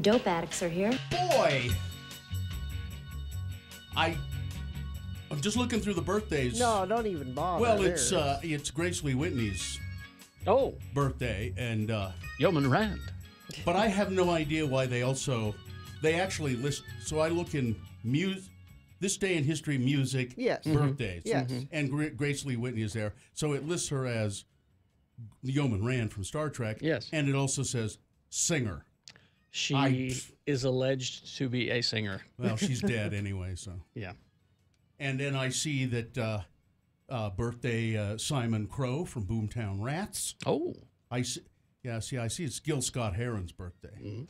Dope addicts are here. Boy! I'm just looking through the birthdays. No, don't even bother. Well, it's Grace Lee Whitney's birthday, and Yeoman Rand. But I have no idea why they actually list. So I look in this day in history music birthdays. Yes. And Grace Lee Whitney is there, so it lists her as Yeoman Rand from Star Trek. Yes, and it also says singer. She is alleged to be a singer. Well, she's dead anyway, so. Yeah. And then I see that birthday Simon Crow from Boomtown Rats. Oh. I see it's Gil Scott-Heron's birthday.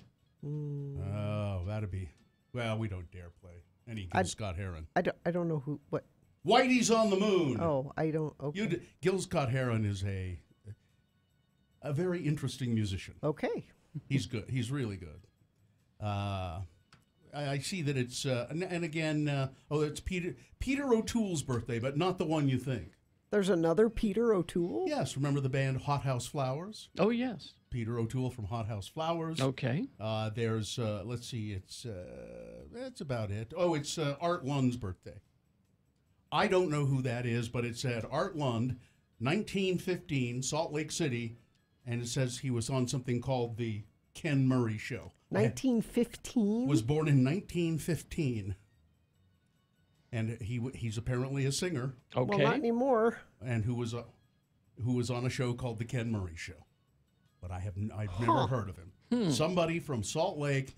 Mm-hmm. Oh, that'd be, well, we don't dare play any Gil Scott-Heron. I don't know what. Whitey's on the Moon. Oh, I don't. Okay. Gil Scott-Heron is a very interesting musician. Okay. He's good. He's really good. I see that it's and again. It's Peter O'Toole's birthday, but not the one you think. There's another Peter O'Toole? Yes. Remember the band Hot House Flowers? Oh yes. Peter O'Toole from Hot House Flowers. Okay. There's let's see. That's about it. Oh, it's Art Lund's birthday. I don't know who that is, but it said Art Lund, 1915, Salt Lake City. And it says he was on something called the Ken Murray Show. 1915? Was born in 1915. And he's apparently a singer. Okay. Well, not anymore. And who was on a show called the Ken Murray Show. But I've never heard of him. Somebody from Salt Lake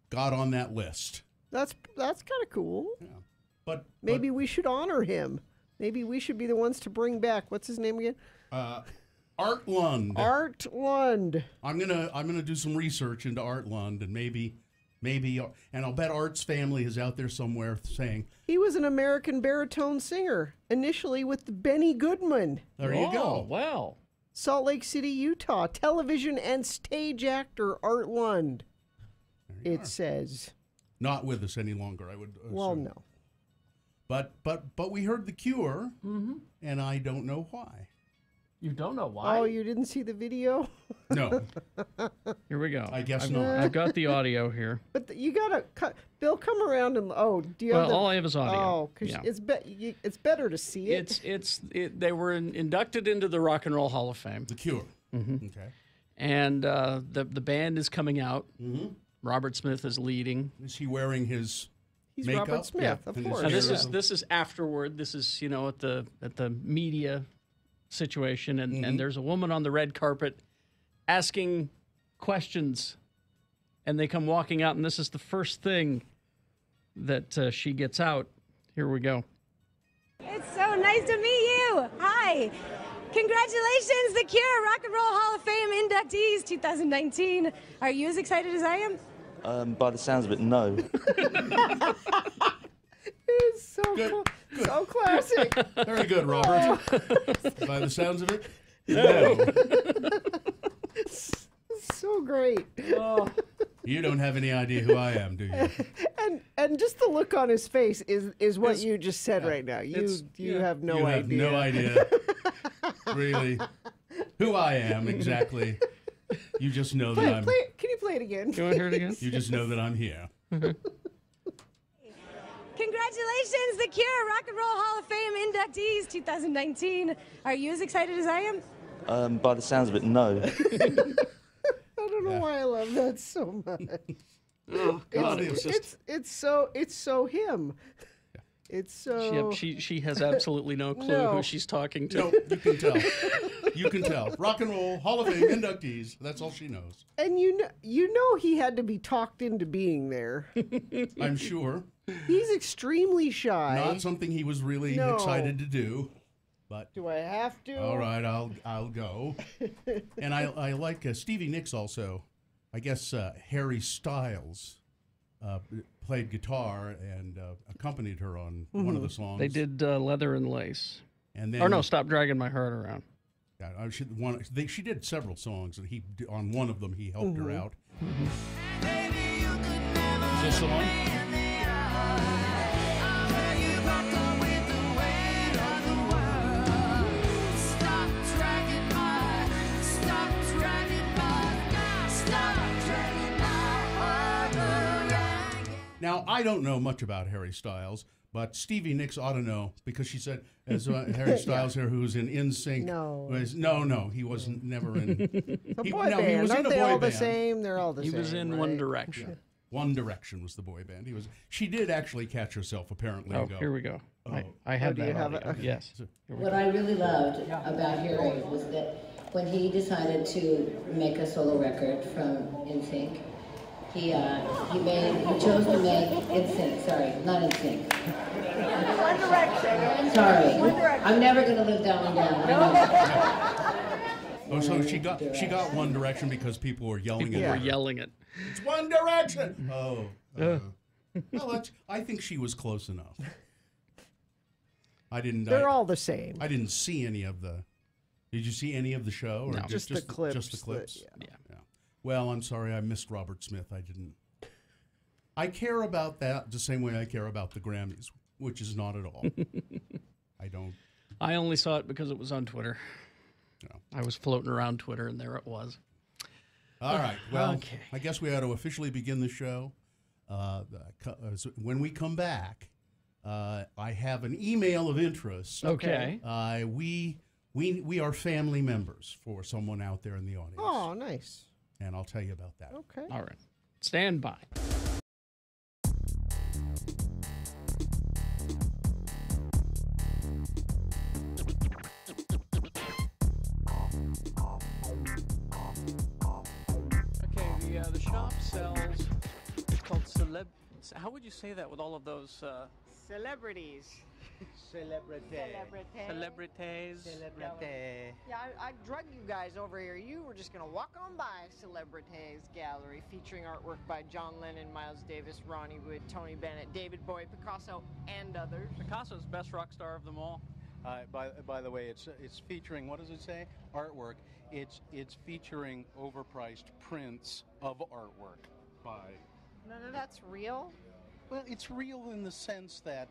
got on that list. That's kind of cool. Yeah. But maybe we should honor him. Maybe we should be the ones to bring back. What's his name again? Art Lund. Art Lund. I'm gonna do some research into Art Lund, and maybe, and I'll bet Art's family is out there somewhere saying he was an American baritone singer initially with Benny Goodman. There you go. Wow. Salt Lake City, Utah. Television and stage actor Art Lund. It says. Not with us any longer, I would assume. Well, no. But we heard The Cure, and I don't know why. You don't know why? Oh, you didn't see the video? No. Here we go. I guess not. I've got the audio here. But you gotta Bill, come around and do you have all I have is audio. Oh, because it's better to see it. They were inducted into the Rock and Roll Hall of Fame. The Cure. Okay. And the band is coming out. Robert Smith is leading. Is he wearing his He's makeup? Robert Smith, of course. Now this is afterward. This is at the media situation, and there's a woman on the red carpet asking questions, and they come walking out, and this is the first thing that she gets out. Here we go. It's so nice to meet you. Hi. Congratulations, The Cure, Rock and Roll Hall of Fame inductees 2019. Are you as excited as I am? By the sounds of it, no. It's so classic. Very good, Robert. By the sounds of it, no. So great. Oh. You don't have any idea who I am, do you? And just the look on his face is what you just said right now. You have no idea. You have no idea. Really. Who I am, exactly. You just know that I'm... Can you play it again? You want to hear it again? You just know that I'm here. Congratulations, The Cure, Rock and Roll Hall of Fame inductees 2019. Are you as excited as I am? By the sounds of it, no. I don't know why I love that so much. Oh, God, it's so him. It's so. She has absolutely no clue who she's talking to. No, you can tell. You can tell. Rock and Roll Hall of Fame inductees. That's all she knows. And you know he had to be talked into being there. I'm sure. He's extremely shy. Not something he was really excited to do. But do I have to? All right, I'll go. And I like Stevie Nicks also. I guess Harry Styles played guitar and accompanied her on one of the songs. They did Leather and Lace. And then, or no, Stop Dragging My Heart Around. Yeah, she did several songs, and on one of them he helped her out. Is this the one? Now, I don't know much about Harry Styles, but Stevie Nicks ought to know because she said, as Harry Styles here, who was in NSYNC. No. No, he wasn't never in. The he, boy no, he band. was Aren't in a they all boy the band. same? They're all the same. He was in right? One Direction. One Direction was the boy band. She did actually catch herself apparently. Oh, and go, here we go. Oh. I have do that. you have audio. it? Okay. Yes. What I really loved about Harry was that when he decided to make a solo record from NSYNC, he chose to make NSYNC. Sorry, not NSYNC. One Direction. Sorry, One Direction. I'm never gonna live that one down. Oh, so she got One Direction because people were yelling People at were her. yelling it. It's One Direction. Oh. Well, I think she was close enough. They're all the same. I didn't see any of the. Did you see any of the show? Or No. Just the clips. Just the clips. Yeah. Yeah. Well, I'm sorry, I missed Robert Smith. I didn't. I care about that the same way I care about the Grammys, which is not at all. I don't. I only saw it because it was on Twitter. No. I was floating around Twitter, and there it was. All right. Well, Okay. I guess we ought to officially begin the show. When we come back, I have an email of interest. Okay. We are family members for someone out there in the audience. Oh, nice. And I'll tell you about that. Okay. All right. Stand by. Okay, the shop sells, it's called how would you say that with all of those Celebrities. Celebrity. celebrities? Celebrity. Yeah, I drug you guys over here. You were just gonna walk on by Celebrities Gallery, featuring artwork by John Lennon, Miles Davis, Ronnie Wood, Tony Bennett, David Bowie, Picasso, and others. Picasso's best rock star of them all. By the way, it's featuring, what does it say? Artwork. It's featuring overpriced prints of artwork by. None of that's real. Well, it's real in the sense that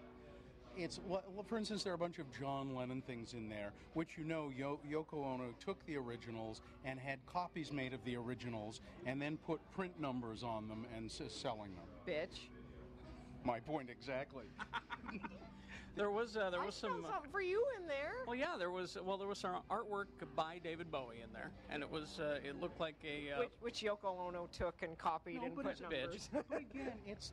it's, well, for instance, there are a bunch of John Lennon things in there, which Yoko Ono took the originals and had copies made of the originals and then put print numbers on them and selling them. Bitch. My point exactly. There was some. found something for you in there. Well, yeah, there was some artwork by David Bowie in there, and it was it looked like a. Which Yoko Ono took and copied and but put it's numbers. But again, it's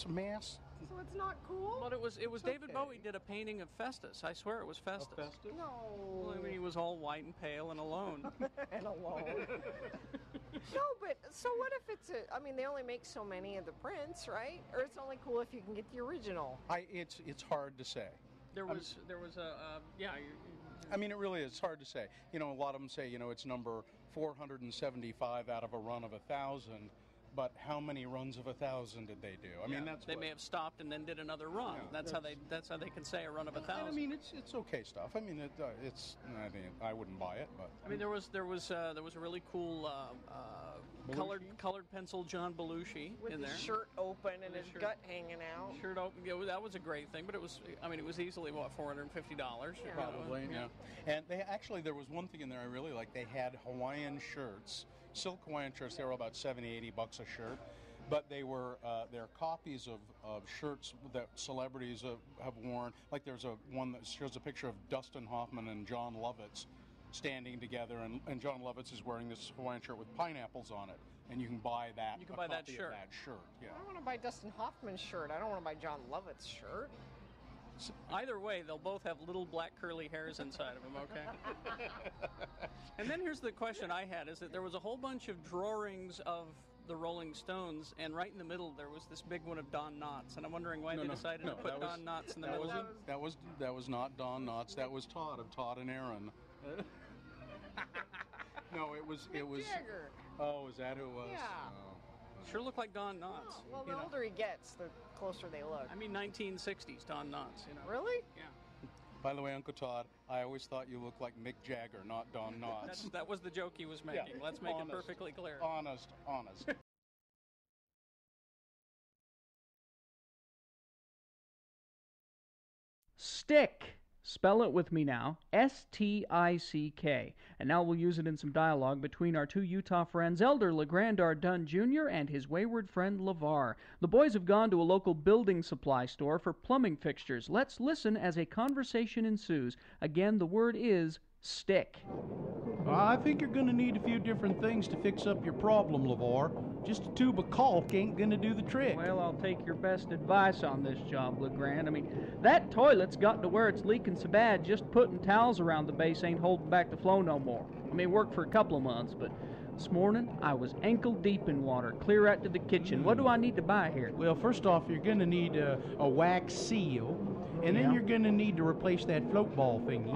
mass. So it's not cool? Well, it was David okay. Bowie did a painting of Festus. I swear it was Festus. Festus? No. Well, I mean, he was all white and pale and alone. And alone. No, but so what if it's I mean, they only make so many of the prints, right? Or it's only cool if you can get the original. It's hard to say. There was a yeah. I mean, it really is hard to say. You know, a lot of them say, it's number 475 out of a run of 1,000. But how many runs of 1,000 did they do? I mean, they may have stopped and then did another run. Yeah, that's how they can say a run of 1,000. I mean, it's okay stuff. I mean, I wouldn't buy it, but I mean, there was a really cool colored pencil John Belushi With in his there. shirt open and his shirt. gut hanging out. Shirt open. Yeah, that was a great thing. But it was easily $450. probably, yeah. And there was one thing in there I really liked. They had Hawaiian shirts. Silk Hawaiian shirts, they were about $70-$80 a shirt, but they were they're copies of shirts that celebrities have worn. Like there's one that shows a picture of Dustin Hoffman and John Lovitz standing together, and John Lovitz is wearing this Hawaiian shirt with pineapples on it, and you can buy that. You can buy that shirt. That shirt, yeah. I want to buy Dustin Hoffman's shirt. I don't want to buy John Lovett's shirt. Either way, they'll both have little black curly hairs inside of them, okay? And then here's the question I had, is that there was a whole bunch of drawings of the Rolling Stones, and right in the middle there was this big one of Don Knotts, and I'm wondering why they decided to put Don Knotts in the middle. That was not Don Knotts. That was Todd of Todd and Aaron. No, it was. Jagger. Oh, is that who it was? Yeah. Oh. Sure look like Don Knotts. Oh, well, the older he gets, the closer they look. I mean, 1960s Don Knotts, Really? Yeah. By the way, Uncle Todd, I always thought you looked like Mick Jagger, not Don Knotts. That was the joke he was making. Yeah. Let's make Honest. it perfectly clear. Honest. Stick. Spell it with me now, S-T-I-C-K. And now we'll use it in some dialogue between our two Utah friends, Elder Legrand Jr. and his wayward friend Levar. The boys have gone to a local building supply store for plumbing fixtures. Let's listen as a conversation ensues. Again, the word is stick. I think you're going to need a few different things to fix up your problem, Levar. Just a tube of caulk ain't going to do the trick. Well, I'll take your best advice on this job, Legrand. I mean, that toilet's gotten to where it's leaking so bad, just putting towels around the base ain't holding back the flow no more. I mean, it worked for a couple of months, but this morning I was ankle deep in water, clear out to the kitchen. What do I need to buy here? Well, first off, you're going to need a wax seal, and then you're going to need to replace that float ball thingy.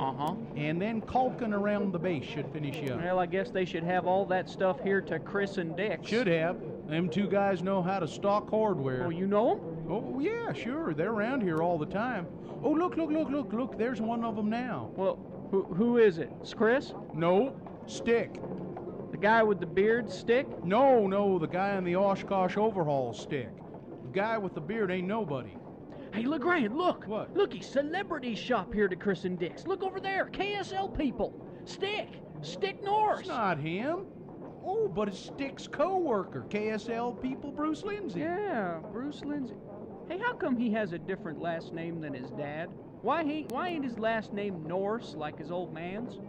And then caulking around the base should finish you up. Well, I guess they should have all that stuff here to Chris and Dick. Should have. Them two guys know how to stock hardware. Oh, you know them? Oh, yeah, sure. They're around here all the time. Oh, look. There's one of them now. Well, who is it? It's Chris? No, Stick. The guy with the beard, Stick? No, the guy in the Oshkosh overhaul, Stick. The guy with the beard ain't nobody. Hey, Legrand, look. What? Looky, celebrities shop here to Chris and Dick's. Look over there, KSL people. Stick Norris. It's not him. Oh, but it's Stick's co-worker, KSL people, Bruce Lindsay. Yeah, Bruce Lindsay. Hey, how come he has a different last name than his dad? Why ain't his last name Norse like his old man's?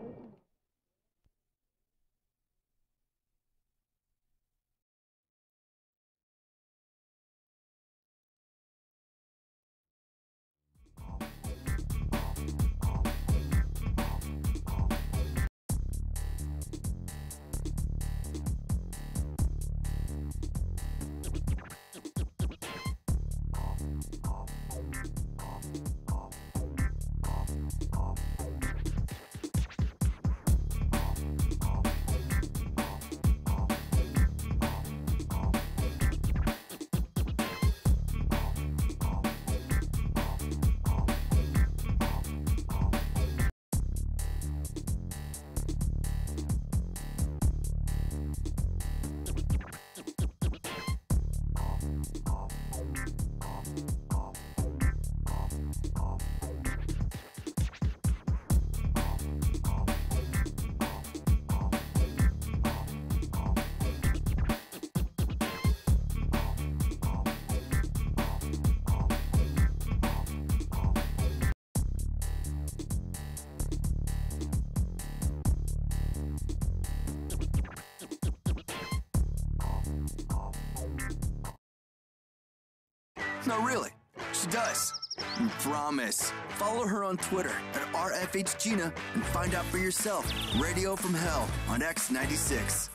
No, really. She does. We promise. Follow her on Twitter at RFHGina and find out for yourself. Radio from Hell on X96.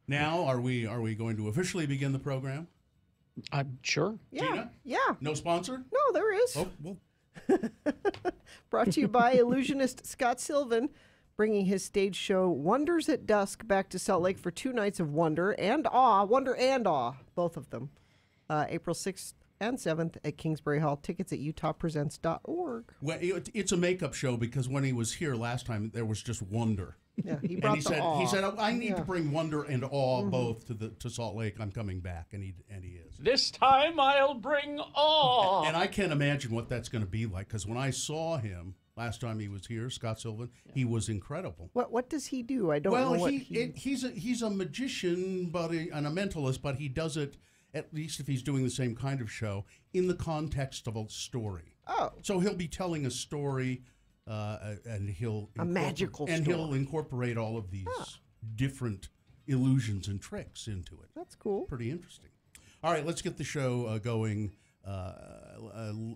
Now, are we going to officially begin the program? I'm sure. Yeah. Gina? Yeah. No sponsor? No, there is. Oh, well. Brought to you by illusionist Scott Sylvan, bringing his stage show Wonders at Dusk back to Salt Lake for 2 nights of wonder and awe, both of them. April 6th and 7th at Kingsbury Hall. Tickets at utahpresents.org. Well, it's a makeup show because when he was here last time, there was just wonder. Yeah, he brought awe. He said, I need to bring wonder and awe both to Salt Lake. I'm coming back, and he is. This time I'll bring awe. And I can't imagine what that's going to be like because when I saw him last time he was here, Scott Sylvan, he was incredible. What does he do? I don't know what he's a magician, and a mentalist, but he does it, at least if he's doing the same kind of show, in the context of a story. Oh. So he'll be telling a story, and he'll incorporate all of these different illusions and tricks into it. That's cool. Pretty interesting. All right, let's get the show going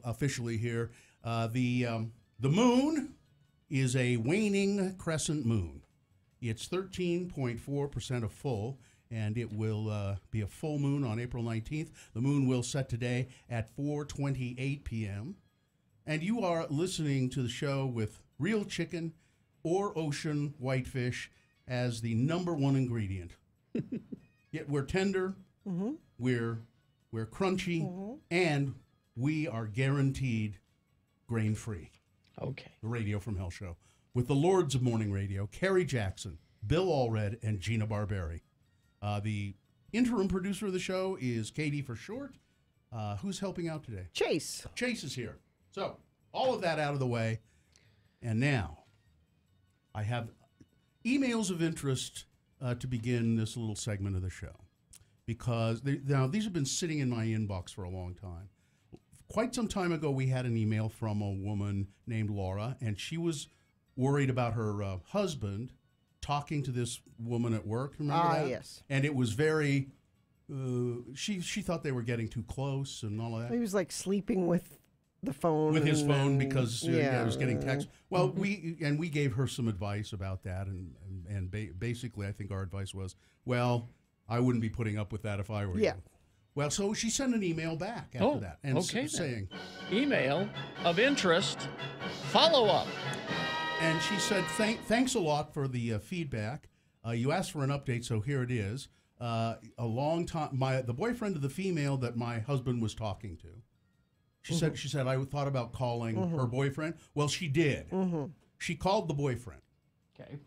officially here. The moon is a waning crescent moon. It's 13.4% of full, and it will be a full moon on April 19th. The moon will set today at 4:28 p.m. And you are listening to the show with real chicken or ocean whitefish as the #1 ingredient. Yet we're tender, we're crunchy, and we are guaranteed grain-free. Okay. The Radio from Hell show with the Lords of Morning Radio, Kerry Jackson, Bill Allred, and Gina Barberi. The interim producer of the show is Katie for short. Who's helping out today? Chase. Chase is here. So, all of that out of the way. And now I have emails of interest to begin this little segment of the show. Because now these have been sitting in my inbox for a long time. Quite some time ago, we had an email from a woman named Laura, and she was worried about her husband talking to this woman at work. Remember that? Yes. And it was very, she thought they were getting too close and all of that. He was like sleeping with the phone. With his phone because he was getting text. Well, we gave her some advice about that, and basically I think our advice was, well, I wouldn't be putting up with that if I were you. Well, so she sent an email back after that. And saying, email of interest, follow up. And she said, thanks a lot for the feedback. You asked for an update, so here it is. A long time, the boyfriend of the female that my husband was talking to, she said, I thought about calling her boyfriend. Well, she did. She called the boyfriend. Okay.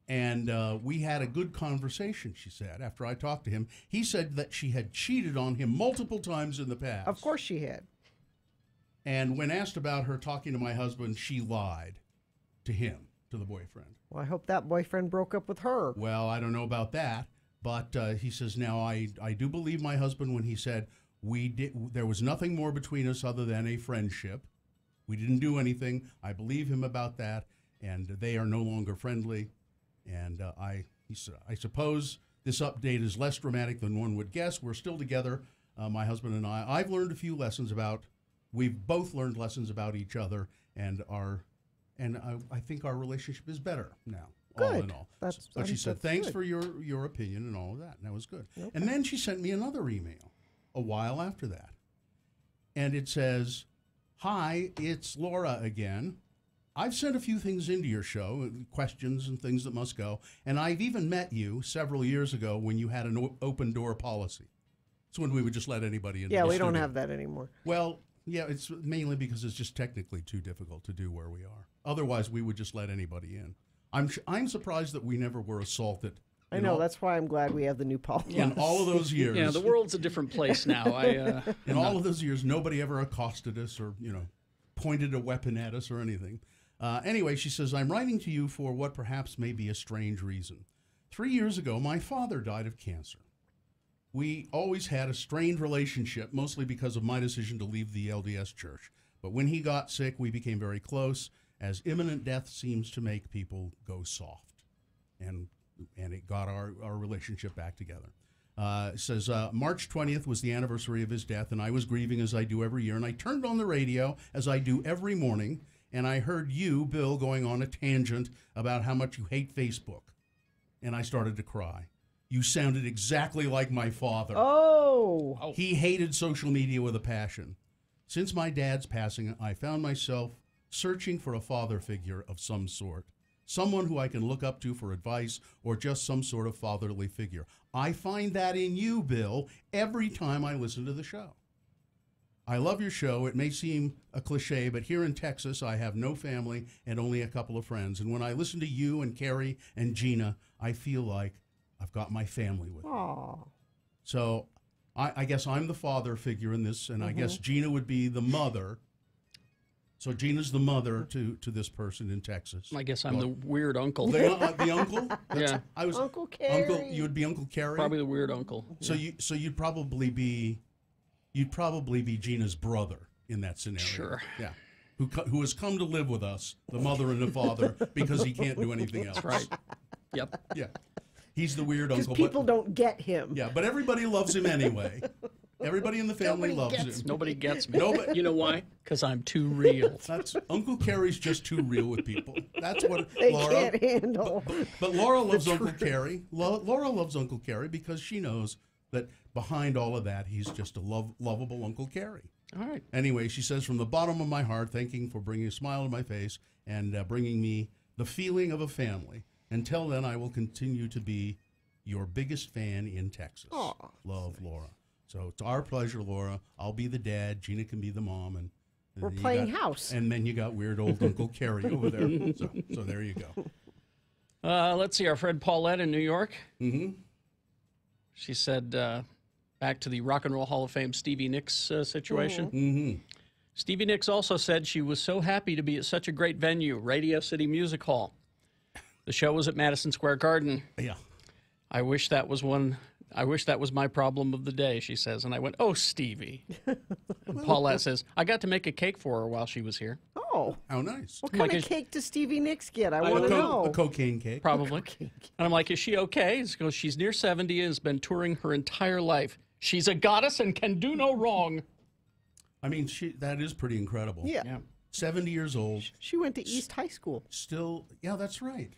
And we had a good conversation, she said, after I talked to him. He said that she had cheated on him multiple times in the past. Of course she had. And when asked about her talking to my husband, she lied to him, to the boyfriend. Well, I hope that boyfriend broke up with her. Well, I don't know about that. But he says, now, I do believe my husband when he said there was nothing more between us other than a friendship. We didn't do anything. I believe him about that. And they are no longer friendly. And I suppose this update is less dramatic than one would guess. We're still together, my husband and I. I've learned a few lessons we've both learned lessons about each other, and I think our relationship is better now, good. All in all. But she said, thanks for your opinion and all of that, and that was good. Okay. And then she sent me another email a while after that. And it says, hi, it's Laura again. I've sent a few things into your show, questions and things that must go, and I've even met you several years ago when you had an open door policy. It's when we would just let anybody in. Yeah, we don't have that anymore. Well, yeah, it's mainly because it's just technically too difficult to do where we are. Otherwise, we would just let anybody in. I'm surprised that we never were assaulted. I know, that's why I'm glad we have the new policy. In all of those years. Yeah, the world's a different place now. In all of those years, nobody ever accosted us or, pointed a weapon at us or anything. Anyway, she says, I'm writing to you for what perhaps may be a strange reason. 3 years ago, my father died of cancer. We always had a strained relationship, mostly because of my decision to leave the LDS church. But when he got sick, we became very close, as imminent death seems to make people go soft. And it got our relationship back together. It says, March 20th was the anniversary of his death, and I was grieving as I do every year. And I turned on the radio, as I do every morning, and I heard you, Bill, going on a tangent about how much you hate Facebook. And I started to cry. You sounded exactly like my father. Oh. He hated social media with a passion. Since my dad's passing, I found myself searching for a father figure of some sort. Someone who I can look up to for advice or just some sort of fatherly figure. I find that in you, Bill, every time I listen to the show. I love your show. It may seem a cliche, but here in Texas, I have no family and only a couple of friends. And when I listen to you and Carrie and Gina, I feel like I've got my family with me. Aww. So I guess I'm the father figure in this, and I guess Gina would be the mother. So Gina's the mother to this person in Texas. I guess I'm the weird uncle. The uncle? Yeah. I was Uncle Carrie. You would be Uncle Carrie? Probably the weird uncle. So you'd probably be Gina's brother in that scenario. Sure. Yeah. Who has come to live with us, the mother and the father, because he can't do anything else. That's right. Yep. Yeah. He's the weird uncle. Because people don't get him. Yeah, but everybody loves him anyway. Everybody in the family loves him. Nobody gets me. You know why? Because I'm too real. That's Uncle Carrie's just too real with people. That's what they Laura can't handle. But Laura loves Uncle Carrie. Laura loves Uncle Carrie because she knows that behind all of that, he's just a lovable Uncle Carrie. All right. Anyway, she says, from the bottom of my heart, thanking for bringing a smile to my face and bringing me the feeling of a family. Until then, I will continue to be your biggest fan in Texas. Aww. Love, Laura. So it's our pleasure, Laura. I'll be the dad. Gina can be the mom. And we're playing house. And then you got weird old Uncle Carrie over there. So there you go. Let's see. Our friend Paulette in New York. Mm-hmm. She said, back to the Rock and Roll Hall of Fame Stevie Nicks situation. Mm-hmm. Stevie Nicks also said she was so happy to be at such a great venue, Radio City Music Hall. The show was at Madison Square Garden. Yeah. I wish that was my problem of the day, she says. And I went, oh, Stevie. And Paulette says, I got to make a cake for her while she was here. Oh. How nice. What kind of cake does Stevie Nicks get? I want to know. A cocaine cake. Probably. And I'm like, is she okay? She goes, she's near 70 and has been touring her entire life. She's a goddess and can do no wrong. I mean, that is pretty incredible. Yeah. 70 years old. She went to East High School. Still, yeah, that's right.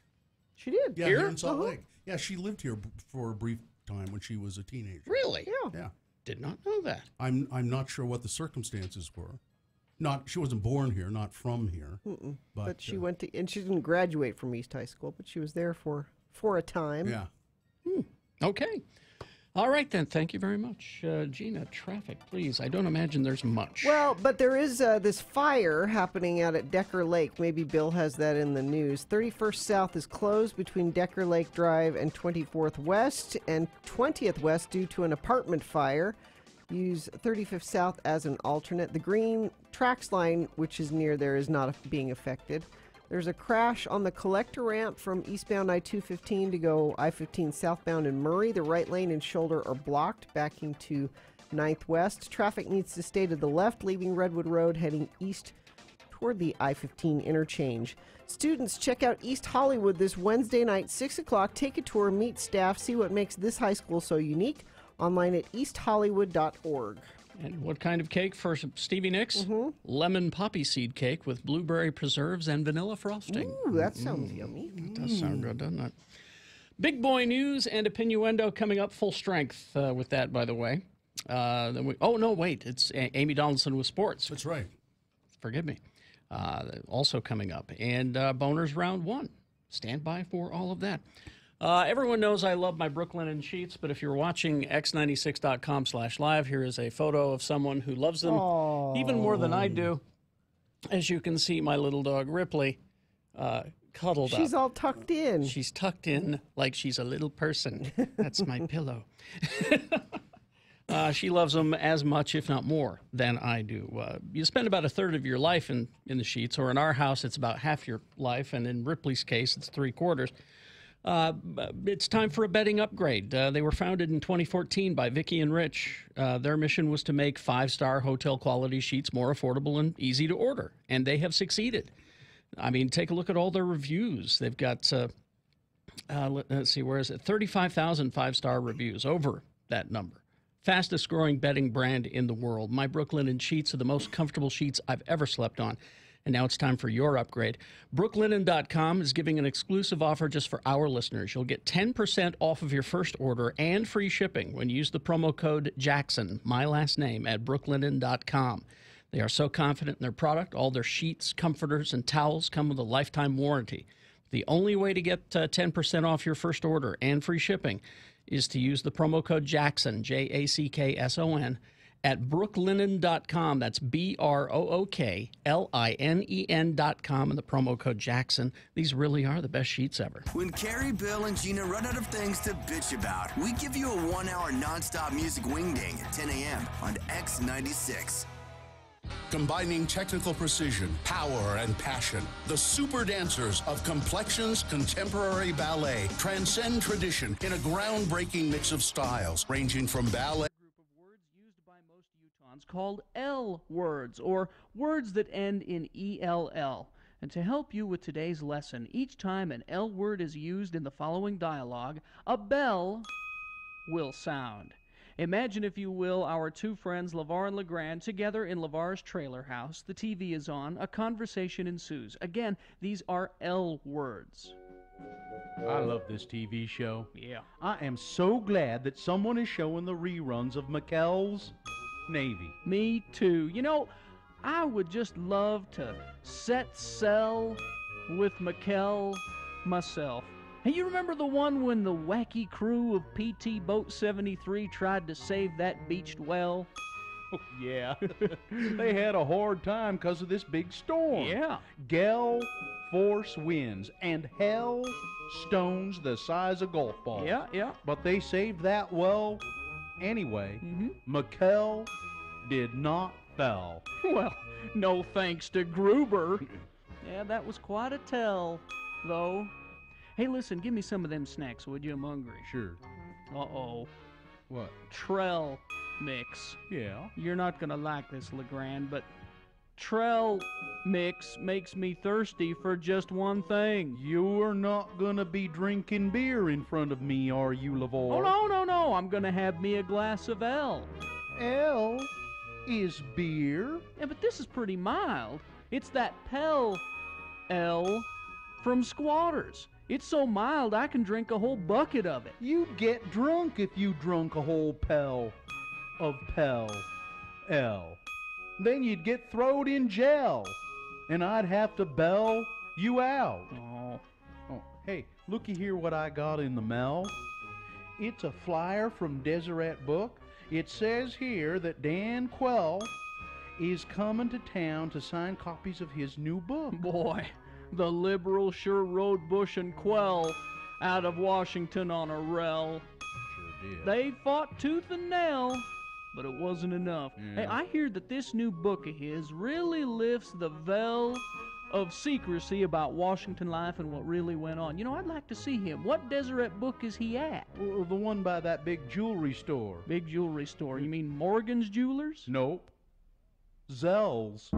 She did. Yeah, here in Salt Lake. Yeah, she lived here for a brief time when she was a teenager. Really? Yeah. Did not know that. I'm not sure what the circumstances were. She wasn't born here, not from here. But she went to, and she didn't graduate from East High School, but she was there for a time. Yeah. Okay. All right, then. Thank you very much. Gina, traffic, please. I don't imagine there's much. Well, but there is this fire happening out at Decker Lake. Maybe Bill has that in the news. 31st South is closed between Decker Lake Drive and 24th West and 20th West due to an apartment fire. Use 35th South as an alternate. The green tracks line, which is near there, is not being affected. There's a crash on the collector ramp from eastbound I-215 to go I-15 southbound in Murray. The right lane and shoulder are blocked, backing to 9th West. Traffic needs to stay to the left, leaving Redwood Road, heading east toward the I-15 interchange. Students, check out East Hollywood this Wednesday night, 6 o'clock. Take a tour, meet staff, see what makes this high school so unique. Online at easthollywood.org. And what kind of cake for Stevie Nicks? Lemon poppy seed cake with blueberry preserves and vanilla frosting. Ooh, that sounds yummy. That does sound good, doesn't it? Big boy news and a pinuendo coming up full strength with that, by the way. It's Amy Donaldson with sports. That's right. Forgive me. Also coming up. And Boners Round 1. Stand by for all of that. Everyone knows I love my Brooklinen sheets, but if you're watching x96.com/live, here is a photo of someone who loves them even more than I do. As you can see, my little dog Ripley cuddled up. She's all tucked in. She's tucked in like she's a little person. That's my pillow. She loves them as much, if not more, than I do. You spend about a third of your life in the sheets, or in our house, it's about half your life, and in Ripley's case, it's 3/4. It's time for a bedding upgrade. They were founded in 2014 by Vicki and Rich. Their mission was to make 5-star hotel quality sheets more affordable and easy to order, and they have succeeded. I mean, take a look at all their reviews. They've got, let's see, where is it? 35,000 5-star reviews, over that number. Fastest growing bedding brand in the world. My Brooklinen sheets are the most comfortable sheets I've ever slept on. And now it's time for your upgrade. Brooklinen.com is giving an exclusive offer just for our listeners. You'll get 10% off of your first order and free shipping when you use the promo code Jackson, my last name, at brooklinen.com. They are so confident in their product. All their sheets, comforters, and towels come with a lifetime warranty. The only way to get 10% off your first order and free shipping is to use the promo code Jackson, Jackson, at brooklinen.com. That's BROOKLINEN.com, and the promo code Jackson. These really are the best sheets ever. When Carrie, Bill, and Gina run out of things to bitch about, we give you a 1-hour nonstop music wingding at 10 a.m. on X96. Combining technical precision, power, and passion, the super dancers of Complexions Contemporary Ballet transcend tradition in a groundbreaking mix of styles, ranging from ballet. Called L words, or words that end in ELL. And to help you with today's lesson, each time an L word is used in the following dialogue, a bell will sound. Imagine, if you will, our two friends, Levar and Legrand, together in Levar's trailer house. The TV is on. A conversation ensues. Again, these are L words. I love this TV show. Yeah. I am so glad that someone is showing the reruns of McKell's Navy. Me too. You know, I would just love to set sail with McKell myself. Hey, you remember the one when the wacky crew of PT Boat 73 tried to save that beached well? Oh, yeah. They had a hard time because of this big storm. Yeah. Gale force winds and hell stones the size of golf balls. Yeah. But they saved that well anyway. McKell did not fell. Well, No thanks to Gruber. Yeah, that was quite a tell, though. Hey, listen, give me some of them snacks, would you? I'm hungry. Sure. Uh-oh. What? Trell mix. Yeah. You're not gonna like this, Legrand, but Trell mix makes me thirsty for just one thing. You're not gonna be drinking beer in front of me, are you, Levar? Oh, no. I'm gonna have me a glass of L. L is beer. Yeah, but this is pretty mild. It's that Pell L from Squatters. It's so mild I can drink a whole bucket of it. You'd get drunk if you drunk a whole Pell of Pell L. Then you'd get throwed in jail, and I'd have to bail you out. Oh, hey, looky here what I got in the mail. It's a flyer from Deseret Book. It says here that Dan Quell is coming to town to sign copies of his new book. Boy, the liberals sure rode Bush and Quell out of Washington on a rel. Sure did. They fought tooth and nail, but it wasn't enough. Yeah. Hey, I hear that this new book of his really lifts the veil of secrecy about Washington life and what really went on. You know, I'd like to see him. What Deseret Book is he at? Well, the one by that big jewelry store. Big jewelry store. You mean Morgan's Jewelers? Nope. Zell's.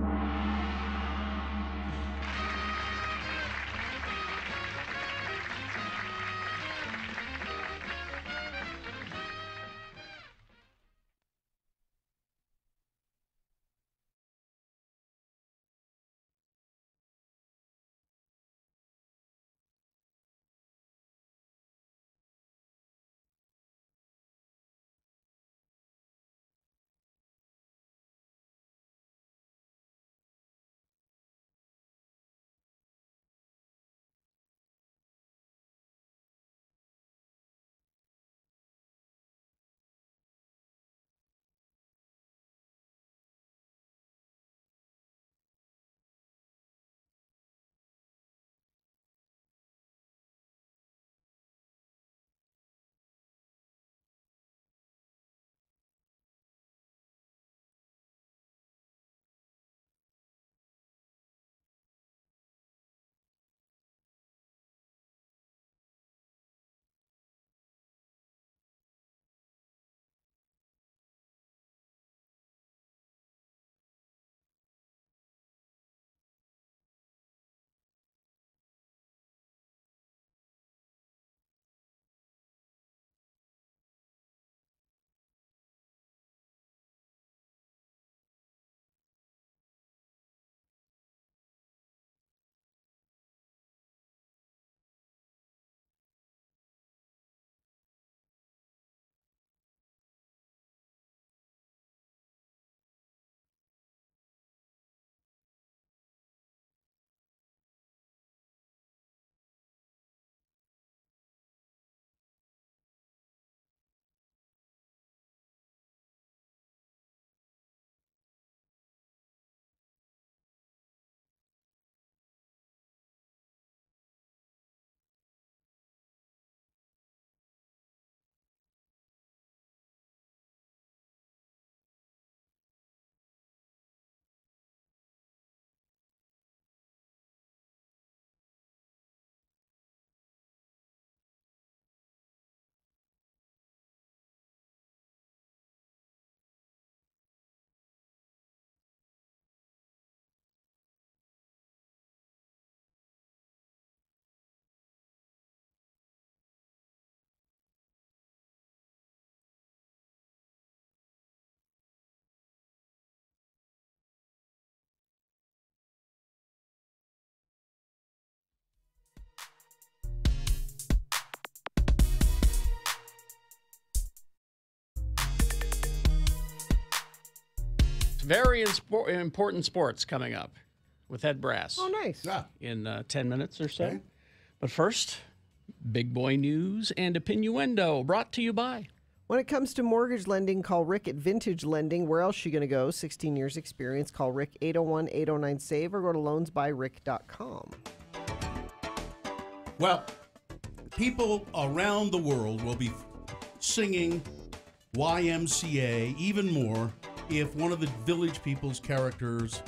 Very important sports coming up with Ed Brass. Oh, nice. Yeah. In 10 minutes or so. Okay. But first, big boy news and opinioendo brought to you by. When it comes to mortgage lending, call Rick at Vintage Lending. Where else are you going to go? 16 years experience. Call Rick 801-809-SAVE or go to loansbyrick.com. Well, people around the world will be singing YMCA even more if one of the Village People's characters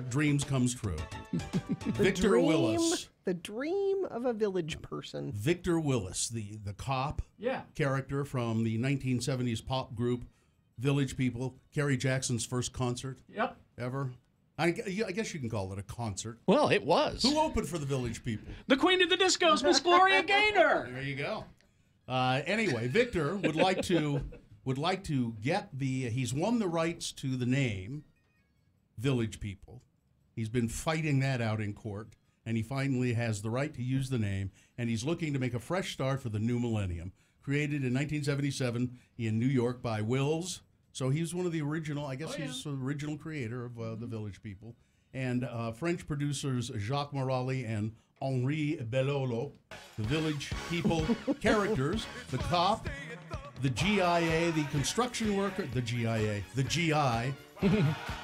dreams comes true. The Victor dream, Willis. The dream of a village person. Victor Willis, the cop character from the 1970s pop group Village People, Kerry Jackson's first concert ever. I guess you can call it a concert. Well, it was. Who opened for the Village People? The Queen of the Discos, Miss Gloria Gaynor. There you go. Anyway, Victor would like to get he's won the rights to the name Village People. He's been fighting that out in court, and he finally has the right to use the name, and he's looking to make a fresh start for the new millennium. Created in 1977 in New York by Wills. So he was one of the original, I guess he's the original creator of the Village People. And French producers Jacques Morali and Henri Bellolo, the Village People characters, the cop, the GIA, the construction worker, the GIA, the GI,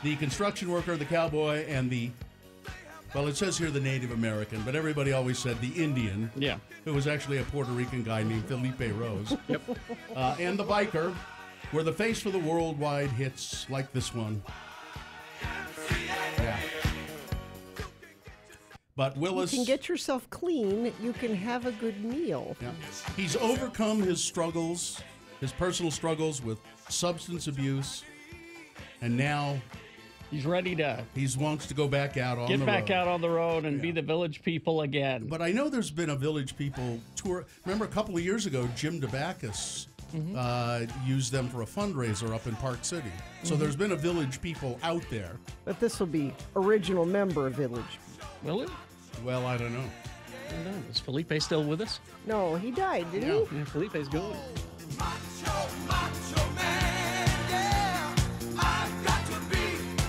the construction worker, the cowboy, and well, it says here the Native American, but everybody always said the Indian, who was actually a Puerto Rican guy named Felipe Rose. And the biker, were the face for the worldwide hits like this one. Yeah. But Willis... You can get yourself clean. You can have a good meal. Yeah. He's overcome his struggles, his personal struggles with substance abuse, and now... He's ready to... He wants to go back out on the road. Get back out on the road and be the Village People again. But I know there's been a Village People tour. Remember a couple of years ago, Jim DeBacchus used them for a fundraiser up in Park City. So there's been a Village People out there. But this will be original member of Village. Will it? Well, I don't know. Is Felipe still with us? No, he died, didn't he? Yeah, Felipe's gone.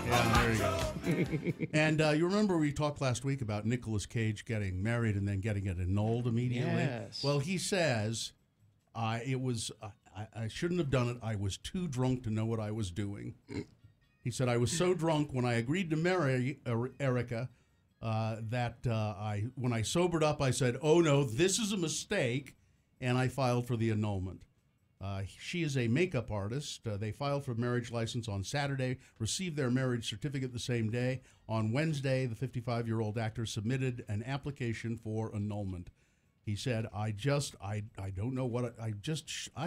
Yeah, there you go. And you remember we talked last week about Nicolas Cage getting married and then getting it annulled immediately? Yes. Well, he says, I shouldn't have done it. I was too drunk to know what I was doing. He said, I was so drunk when I agreed to marry Erica that when I sobered up, I said, oh no, this is a mistake, and I filed for the annulment. She is a makeup artist. They filed for marriage license on Saturday, received their marriage certificate the same day. On Wednesday, the 55-year-old actor submitted an application for annulment. He said, I don't know what, I've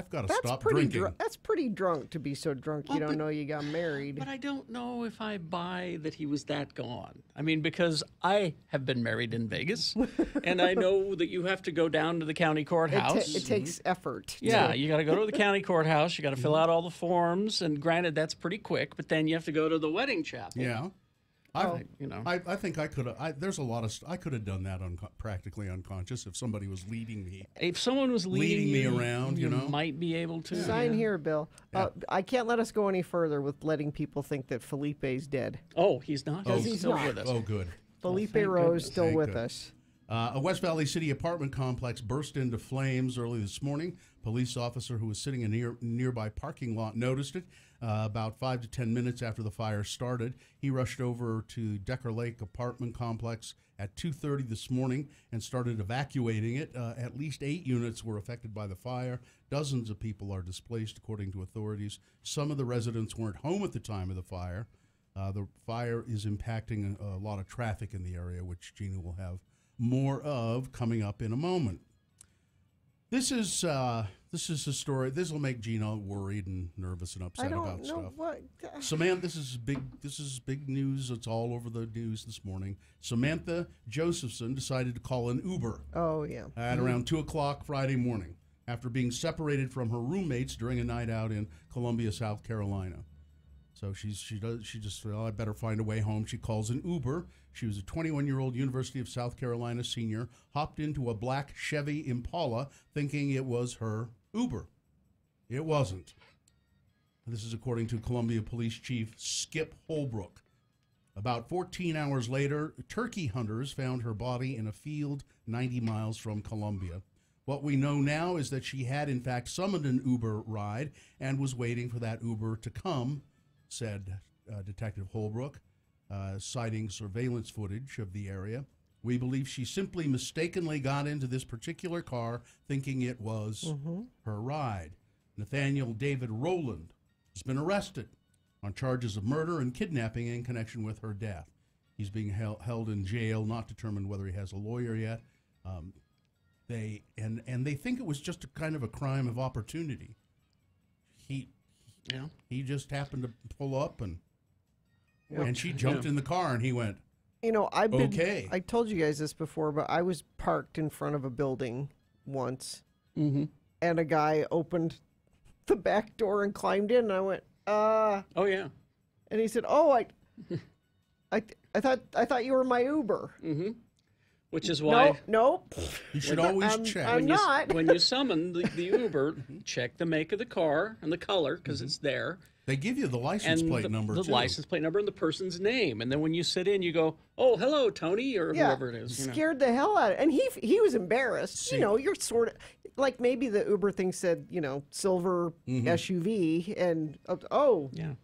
got to stop drinking. That's pretty drunk to be so drunk you don't know you got married. But I don't know if I buy that he was that gone. I mean, because I have been married in Vegas, and I know that you have to go down to the county courthouse. It takes effort. Yeah, you got to go to the county courthouse. You got to fill out all the forms, and granted, that's pretty quick. But then you have to go to the wedding chapel. Yeah. I think I could have. There's a lot of. I could have done that practically unconscious if somebody was leading me. If someone was leading me around, you know, might be able to. Sign here, Bill. Yeah. I can't let us go any further with letting people think that Felipe's dead. Oh, he's not. He's still not. with us. Oh, good. Felipe thank Rose goodness. still with us. A West Valley City apartment complex burst into flames early this morning. Police officer who was sitting in a nearby parking lot noticed it about 5 to 10 minutes after the fire started. He rushed over to Decker Lake apartment complex at 2:30 this morning and started evacuating it. At least 8 units were affected by the fire. Dozens of people are displaced, according to authorities. Some of the residents weren't home at the time of the fire. The fire is impacting a lot of traffic in the area, which Gina will have more of coming up in a moment. This is a story. This will make Gina worried and nervous and upset about stuff. Samantha, this is big news. It's all over the news this morning. Samantha Josephson decided to call an Uber. Oh yeah. At around 2:00 Friday morning, after being separated from her roommates during a night out in Columbia, South Carolina. So she just well, I better find a way home. She calls an Uber. She was a 21-year-old University of South Carolina senior, hopped into a black Chevy Impala thinking it was her Uber. It wasn't. This is according to Columbia Police Chief Skip Holbrook. About 14 hours later, turkey hunters found her body in a field 90 miles from Columbia. What we know now is that she had, in fact, summoned an Uber ride and was waiting for that Uber to come, said Detective Holbrook, citing surveillance footage of the area. We believe she simply mistakenly got into this particular car thinking it was her ride. Nathaniel David Rowland has been arrested. on charges of murder and kidnapping in connection with her death. He's being held in jail, not determined whether he has a lawyer yet. They think it was just a kind of a crime of opportunity. He just happened to pull up and she jumped in the car and he went. Okay. I told you guys this before, but I was parked in front of a building once, and a guy opened the back door and climbed in, and I went, Oh yeah. And he said, "Oh, I thought you were my Uber." Mm-hmm. Which is why nope. You should always check. When you summon the Uber, check the make of the car and the color because it's there. They give you the license plate number, the too. license plate number and the person's name. And then when you sit in, you go, "Oh, hello, Tony," or whoever it is. Scared the hell out of it. And he was embarrassed. You're sort of like maybe the Uber thing said, silver SUV, and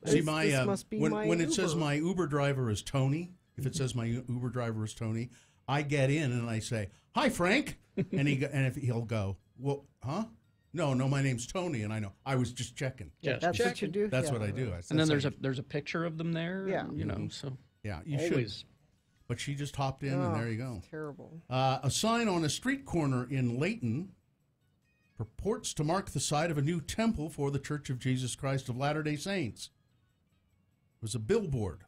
See, this must be my when it Uber. says my Uber driver is Tony, if it says my Uber driver is Tony, I get in and I say, "Hi, Frank," and he'll go, "Well, huh? No, my name's Tony," and I know. I was just checking. Yeah, that's what you do. That's what I do. And then there's a picture of them there. Yeah. So yeah, you always. should. But she just hopped in, and there you go. Terrible. A sign on a street corner in Layton purports to mark the site of a new temple for the Church of Jesus Christ of Latter-day Saints. It was a billboard.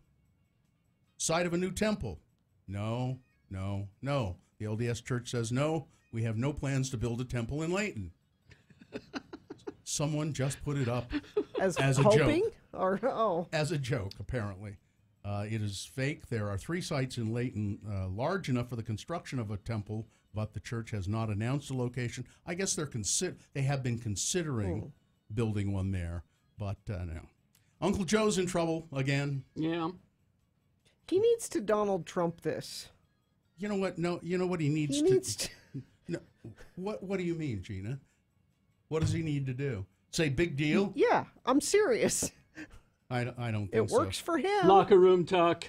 Site of a new temple. No. The LDS Church says no. We have no plans to build a temple in Layton. Someone just put it up as a hoping? joke. As a joke, apparently. It is fake. There are 3 sites in Layton large enough for the construction of a temple, but the church has not announced a location. I guess they have been considering building one there, but no. Uncle Joe's in trouble again. Yeah. He needs to Donald Trump this. You know what? No, you know what he needs to. No, what do you mean, Gina? What does he need to do? Say big deal? Yeah, I'm serious. I don't think it works for him. Locker room talk.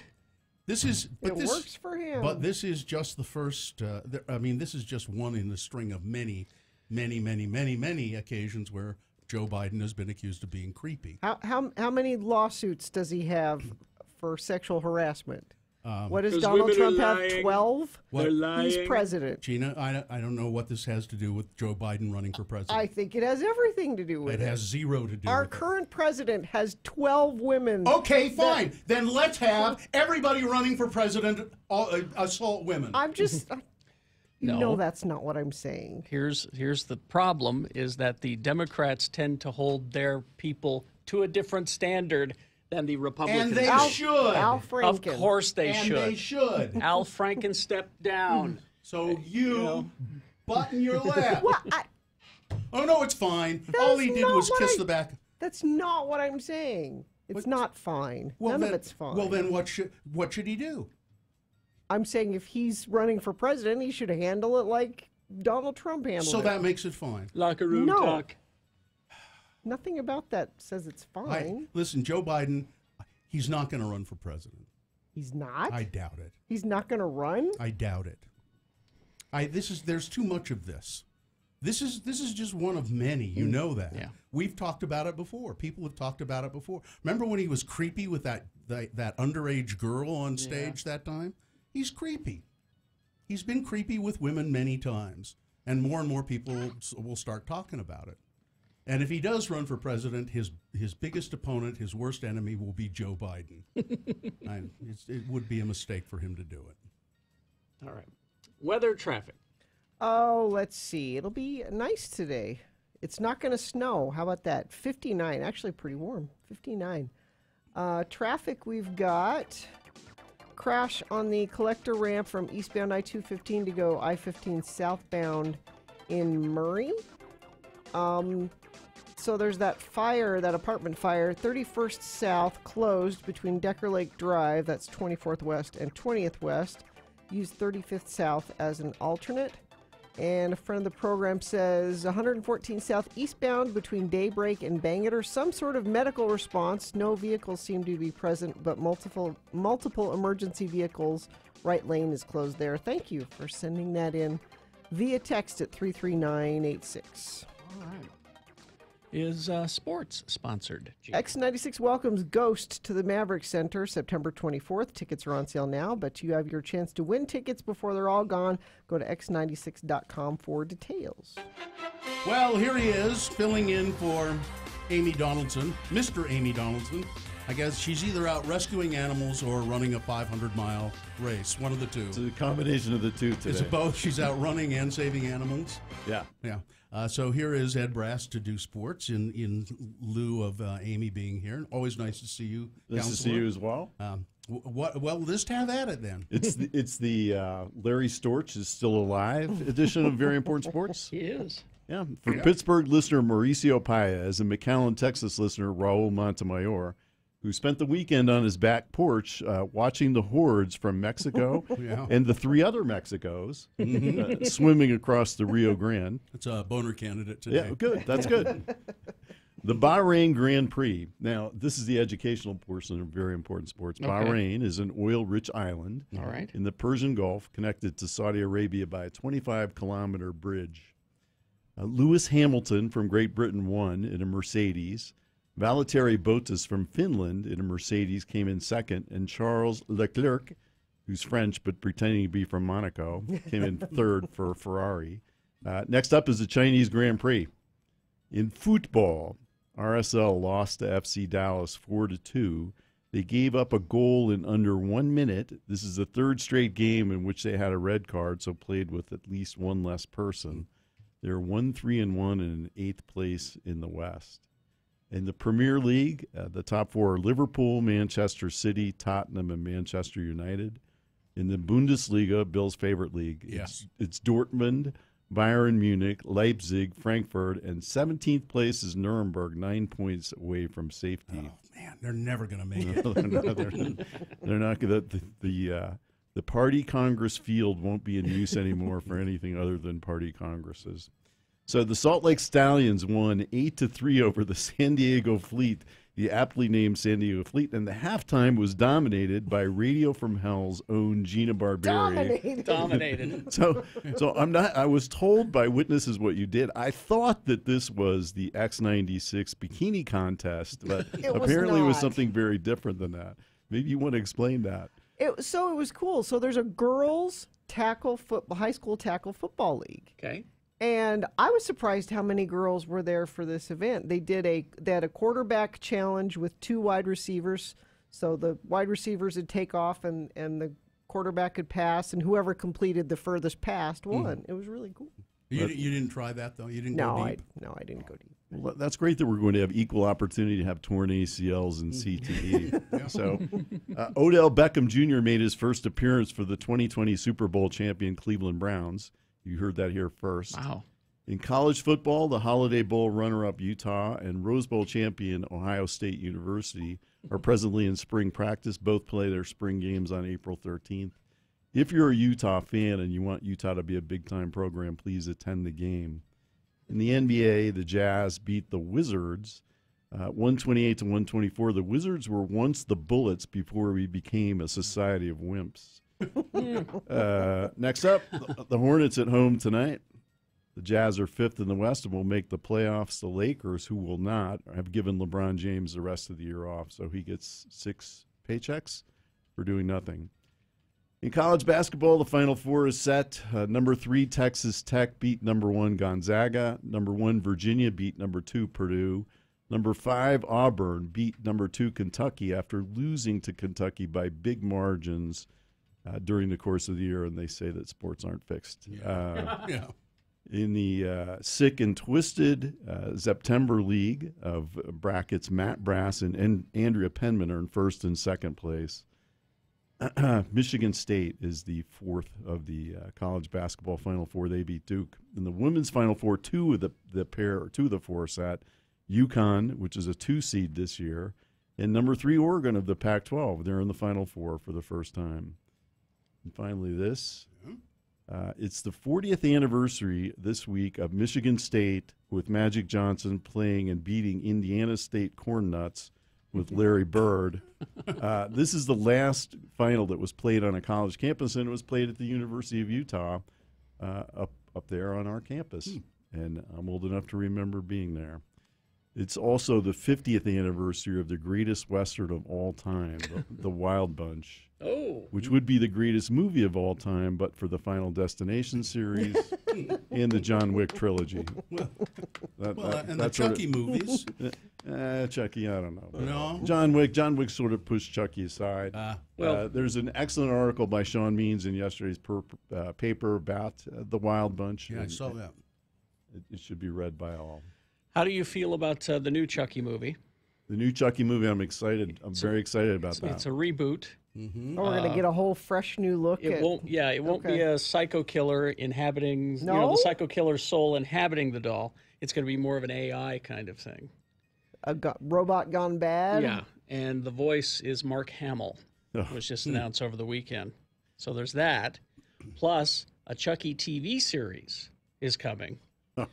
It works for him. But this is just the first. This is just one in the string of many occasions where Joe Biden has been accused of being creepy. How many lawsuits does he have for sexual harassment? What does 'Cause Donald women Trump are have? lying. 12? They're lying. He's president. Gina, I don't know what this has to do with Joe Biden running for president. I think it has everything to do with it. It has zero to do Our with it. current president has 12 women. Okay, fine. Then let's have everybody running for president assault women. I'm just... No. No, that's not what I'm saying. Here's the problem is that the Democrats tend to hold their people to a different standard than the Republicans. And they should. Al Franken. Of course they should. And they should. Al Franken stepped down. So you button your lip. Oh, no, it's fine. All he did was kiss the back. That's not what I'm saying. It's not fine. None of it's fine. Well, then what should he do? I'm saying if he's running for president, he should handle it like Donald Trump handled it. So that makes it fine. Locker room talk. Nothing about that says it's fine. Listen, Joe Biden, he's not going to run for president. He's not? I doubt it. He's not going to run? I doubt it. There's too much of this. This is just one of many. You know that. Yeah. We've talked about it before. People have talked about it before. Remember when he was creepy with that underage girl on stage that time? He's creepy. He's been creepy with women many times, and more people will start talking about it. And if he does run for president, his biggest opponent, his worst enemy, will be Joe Biden. It would be a mistake for him to do it. All right. Weather, traffic. Oh, let's see. It'll be nice today. It's not going to snow. How about that? 59. Actually, pretty warm. 59. Traffic, we've got crash on the collector ramp from eastbound I-215 to go I-15 southbound in Murray. So there's that fire, that apartment fire, 31st South closed between Decker Lake Drive, that's 24th West, and 20th West. Use 35th South as an alternate. And a friend of the program says 114 South eastbound between Daybreak and Bangor. Some sort of medical response. No vehicles seem to be present, but multiple emergency vehicles. Right lane is closed there. Thank you for sending that in via text at 33986. All right. is sports sponsored. X96 welcomes Ghost to the Maverick Center September 24th. Tickets are on sale now, but you have your chance to win tickets before they're all gone. Go to x96.com for details. Well, here he is, filling in for Amy Donaldson, Mr. Amy Donaldson. I guess she's either out rescuing animals or running a 500-mile race, one of the two. It's a combination of the two today. Is it both? She's out running and saving animals? Yeah. Yeah. So here is Ed Brass to do sports in lieu of Amy being here. Always nice to see you, Nice to see you as well. Well, just have at it then. It's the Larry Storch is still alive edition of Very Important Sports. He is. Yeah. For Pittsburgh listener Mauricio Paez and McAllen, Texas listener Raul Montemayor, who spent the weekend on his back porch watching the hordes from Mexico and the three other Mexicos swimming across the Rio Grande. It's a boner candidate today. Yeah, good. That's good. The Bahrain Grand Prix. Now, this is the educational portion of Very Important Sports. Okay. Bahrain is an oil-rich island All right. in the Persian Gulf connected to Saudi Arabia by a 25-kilometer bridge. Lewis Hamilton from Great Britain won in a Mercedes. Valtteri Bottas from Finland in a Mercedes came in second, and Charles Leclerc, who's French but pretending to be from Monaco, came in third for Ferrari. Next up is the Chinese Grand Prix. In football, RSL lost to FC Dallas 4-2. They gave up a goal in under 1 minute. This is the third straight game in which they had a red card, so played with at least one less person. They're 1-3-1 and in 8th place in the West. In the Premier League, the top four are Liverpool, Manchester City, Tottenham, and Manchester United. In the Bundesliga, Bill's favorite league, it's Dortmund, Bayern Munich, Leipzig, Frankfurt, and 17th place is Nuremberg, 9 points away from safety. Oh, man, they're never going to make it. They're not going to. The Party Congress field won't be in use anymore for anything other than party congresses. So the Salt Lake Stallions won 8-3 over the San Diego Fleet, the aptly named San Diego Fleet, and the halftime was dominated by Radio from Hell's own Gina Barberi. Dominated. So I was told by witnesses what you did. I thought that this was the X96 bikini contest, but apparently it was something very different than that. Maybe you want to explain that. It was cool. So there's a girls high school tackle football league. Okay. And I was surprised how many girls were there for this event. They had a quarterback challenge with 2 wide receivers. So the wide receivers would take off and the quarterback could pass, and whoever completed the furthest pass won. It was really cool. You didn't try that, though? You didn't go deep? I didn't go deep. Well, that's great that we're going to have equal opportunity to have torn ACLs and CTE. So Odell Beckham Jr. made his first appearance for the 2020 Super Bowl champion Cleveland Browns. You heard that here first. Wow. In college football, the Holiday Bowl runner-up Utah and Rose Bowl champion Ohio State University are presently in spring practice. Both play their spring games on April 13th. If you're a Utah fan and you want Utah to be a big-time program, please attend the game. In the NBA, the Jazz beat the Wizards 128-124. The Wizards were once the Bullets before we became a society of wimps. Next up, the Hornets at home tonight. The Jazz are 5th in the West and will make the playoffs. The Lakers, who will not, have given LeBron James the rest of the year off, so he gets 6 paychecks for doing nothing. In college basketball, the Final Four is set. Number 3, Texas Tech beat number 1, Gonzaga. Number 1, Virginia beat number 2, Purdue. Number 5, Auburn beat number 2, Kentucky after losing to Kentucky by big margins during the course of the year, and they say that sports aren't fixed. In the Sick and Twisted September League of brackets, Matt Brass and Andrea Penman are in 1st and 2nd place. Michigan State is the 4th of the college basketball Final Four. They beat Duke. In the women's Final Four, 2 of the 4 sat. UConn, which is a 2 seed this year, and number 3 Oregon of the Pac-12. They're in the Final Four for the first time. And finally, this. It's the 40th anniversary this week of Michigan State with Magic Johnson playing and beating Indiana State Corn Nuts with Larry Bird. This is the last final that was played on a college campus, and it was played at the University of Utah up there on our campus. And I'm old enough to remember being there. It's also the 50th anniversary of the greatest Western of all time, the Wild Bunch. Oh. Which would be the greatest movie of all time, but for the Final Destination series and the John Wick trilogy. And the Chucky movies. Chucky, I don't know. No? John Wick sort of pushed Chucky aside. There's an excellent article by Sean Means in yesterday's paper about the Wild Bunch. Yeah, I saw that. It should be read by all. How do you feel about the new Chucky movie? The new Chucky movie, I'm excited. I'm very excited about that. It's a reboot. Mm-hmm. Oh, we're going to get a whole fresh new look. It won't be a psycho killer inhabiting, the psycho killer's soul inhabiting the doll. It's going to be more of an AI kind of thing. A robot gone bad? Yeah, and the voice is Mark Hamill. It was just announced over the weekend. So there's that. Plus, a Chucky TV series is coming.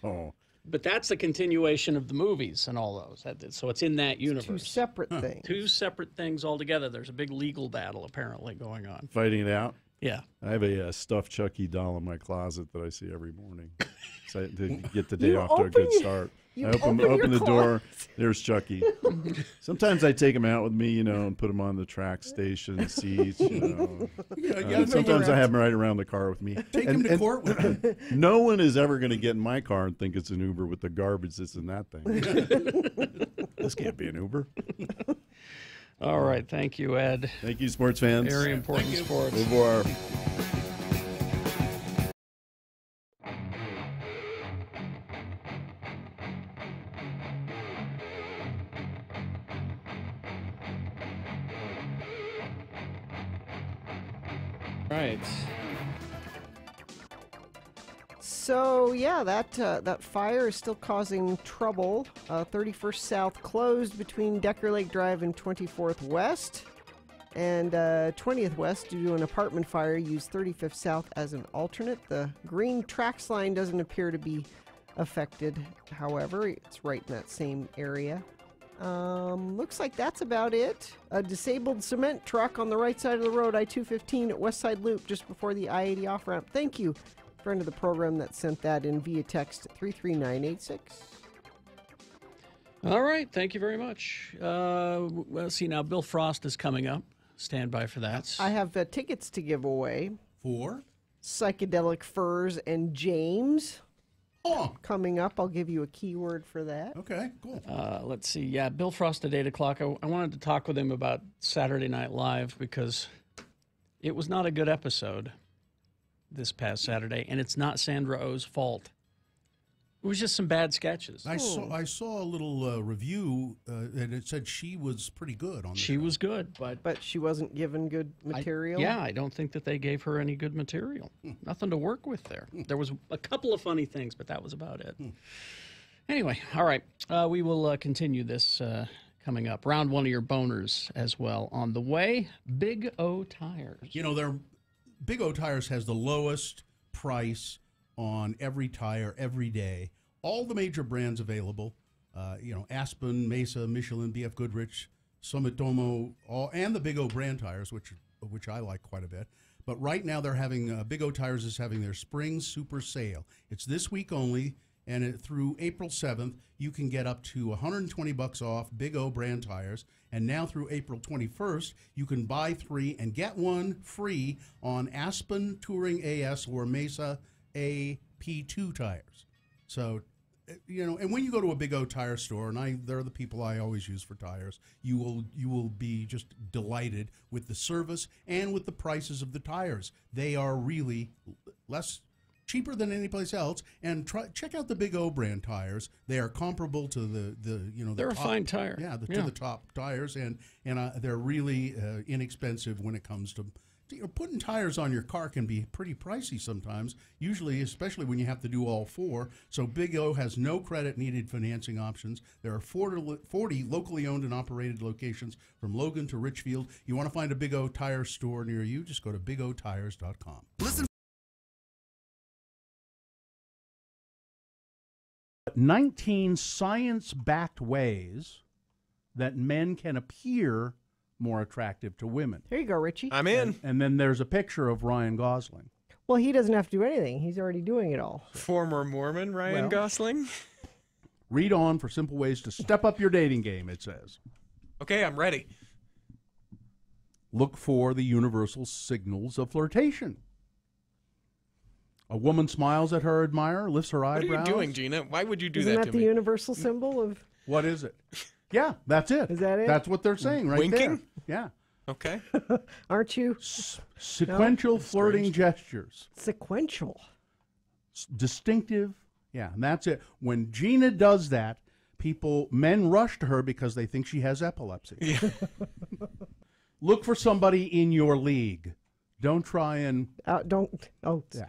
Oh. But that's a continuation of the movies and all those. So it's in that universe. Two separate things. Two separate things altogether. There's a big legal battle apparently going on. Fighting it out? Yeah. I have a stuffed Chucky doll in my closet that I see every morning to get the day off to a good start. I open the door. There's Chucky. Sometimes I take him out with me, and put him on the track station seats. Sometimes I have him right around the car with me. Take him to court with him. No one is ever going to get in my car and think it's an Uber with the garbage that's in that thing. This can't be an Uber. All right. Thank you, Ed. Thank you, sports fans. Very important sports. Au revoir. Right. So yeah, that fire is still causing trouble. 31st South closed between Decker Lake Drive and 24th West, and 20th West due to an apartment fire. Used 35th South as an alternate. The green tracks line doesn't appear to be affected. However, it's right in that same area. Looks like that's about it. A disabled cement truck on the right side of the road, I-215 at West Side Loop, just before the I-80 off-ramp. Thank you, friend of the program that sent that in via text 33986. All right, thank you very much. Let's see now. Bill Frost is coming up. Stand by for that. I have tickets to give away. For? Psychedelic Furs and James. Coming up, I'll give you a keyword for that. Okay, cool. Let's see. Yeah, Bill Frost at 8 o'clock. I wanted to talk with him about Saturday Night Live because it was not a good episode this past Saturday, and it's not Sandra Oh's fault. It was just some bad sketches. I saw a little review, and it said she was pretty good on the show. Was good, but she wasn't given good material. I don't think that they gave her any good material. Nothing to work with there. There was a couple of funny things, but that was about it. Anyway, all right, we will continue this coming up. Round one of your boners as well on the way. Big O Tires. Big O Tires has the lowest price on every tire every day. All the major brands available, Aspen, Mesa, Michelin, BF Goodrich, Sumitomo, and the Big O brand tires, which I like quite a bit. But right now they're having, Big O Tires is having their spring super sale. It's this week only, and through April 7th, you can get up to $120 off Big O brand tires. And now through April 21st, you can buy 3 and get 1 free on Aspen Touring AS or Mesa AP2 tires. So, and when you go to a Big O tire store, and they're the people I always use for tires, you will be just delighted with the service and with the prices of the tires. They are really cheaper than any place else. And check out the Big O brand tires. They are comparable to they're a fine tire. Yeah, to the top tires, and they're really inexpensive when it comes to. Putting tires on your car can be pretty pricey sometimes, usually, especially when you have to do all 4. So Big O has no credit-needed financing options. There are 40 locally owned and operated locations from Logan to Richfield. You want to find a Big O tire store near you, just go to bigotires.com. Listen. 19 science-backed ways that men can appear more attractive to women. Here you go, Richie. I'm in. And then there's a picture of Ryan Gosling. Well, he doesn't have to do anything. He's already doing it all. Former Mormon Ryan Gosling? Read on for simple ways to step up your dating game, it says. Okay, I'm ready. Look for the universal signals of flirtation. A woman smiles at her admirer, lifts her What eyebrows. are you doing, Gina? Why would you do Isn't that that to the me? universal symbol of? What is it? Yeah, that's it. Is that it? That's what they're saying right Winking? there. Yeah. Okay. Aren't you Sequential flirting gestures. sequential? Distinctive. Yeah, and that's it. When Gina does that, men rush to her because they think she has epilepsy. Yeah. Look for somebody in your league. Don't try and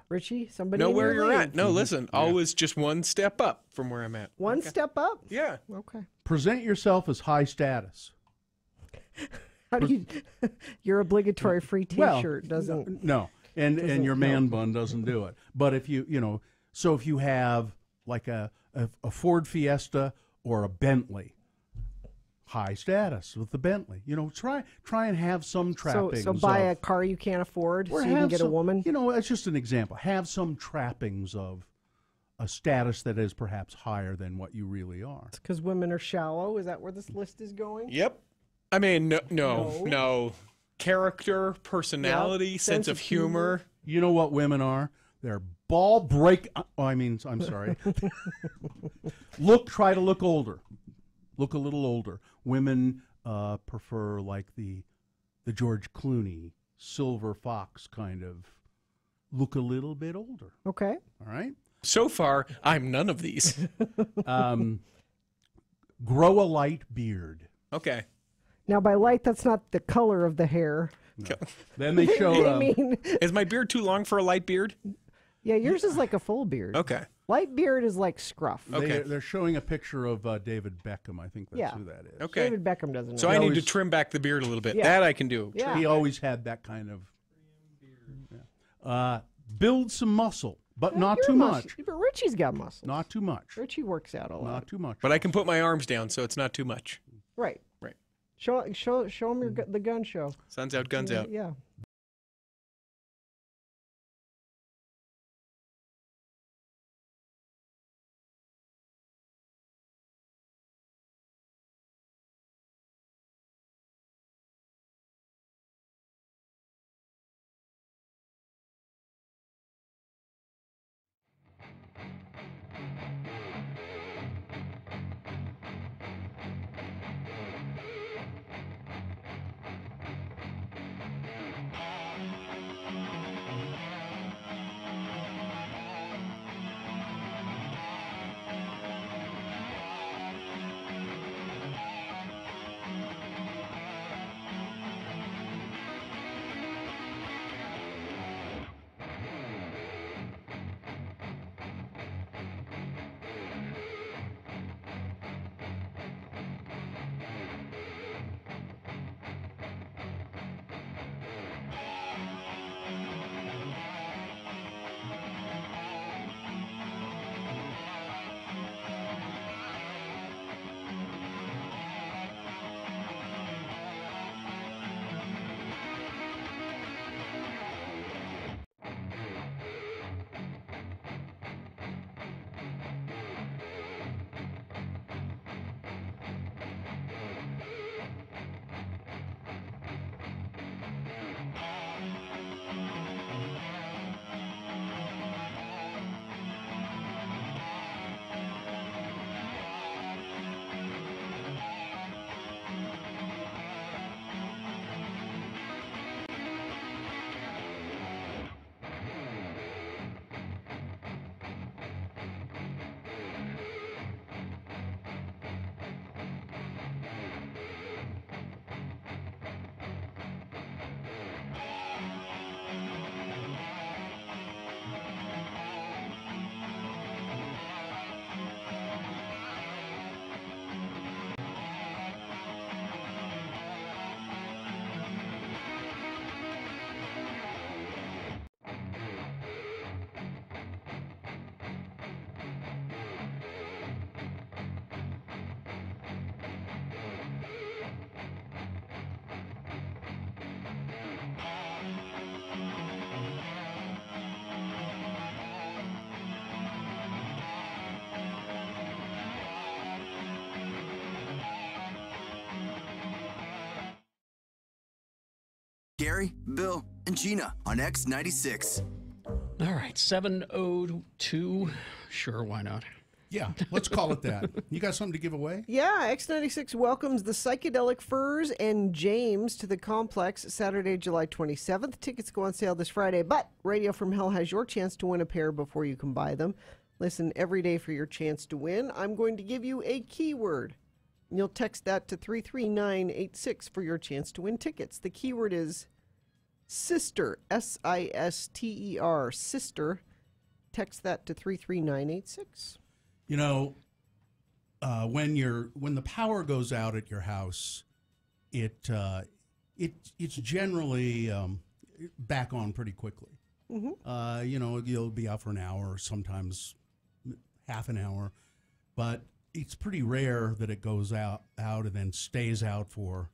Richie, somebody Know in where your you're league. at. No, listen, always just one step up from where I'm at. One step up. Yeah. Okay. present yourself as high status. How do you? Your obligatory free T-shirt doesn't. No, and your doesn't man help. bun doesn't do it. But if so if you have like a Ford Fiesta or a Bentley, high status with the Bentley. Try and have some trappings. So buy a car you can't afford so you can get a woman. That's just an example. Have some trappings of a status that is perhaps higher than what you really are. Because women are shallow. Is that where this list is going? Yep. I mean, no. Character, personality, sense of humor. You know what women are? They're ball break. I'm sorry. Try to look older. Look a little older. Women prefer like the George Clooney, Silver Fox kind of look a little bit older. Okay. All right. So far, I'm none of these. Grow a light beard. Okay. Now, by light, that's not the color of the hair. No. Then they show. Is my beard too long for a light beard? Yeah, yours is like a full beard. Okay. Light beard is like scruff. Okay. They're showing a picture of David Beckham. I think that's who that is. Okay. David Beckham doesn't. So I need to trim back the beard a little bit. Yeah. That I can do. Yeah. He always had that kind of. Yeah. Build some muscle, but not too much. But Richie's got muscles. Not too much. Richie works out a lot. Not too much. But I can put my arms down, so it's not too much. Right. Right. Show him the gun show. Sun's out, guns out. Yeah. Harry, Bill, and Gina on X96. All right, 702. Sure, why not? Yeah, let's call it that. You got something to give away? Yeah, X96 welcomes the Psychedelic Furs and James to the complex Saturday, July 27th. Tickets go on sale this Friday, but Radio from Hell has your chance to win a pair before you can buy them. Listen every day for your chance to win. I'm going to give you a keyword. You'll text that to 33986 for your chance to win tickets. The keyword is Sister, S-I-S-T-E-R, Sister. Text that to 33986. You know, when the power goes out at your house, it's generally back on pretty quickly. Mm-hmm. You know, you'll be out for an hour, sometimes half an hour, but it's pretty rare that it goes out and then stays out for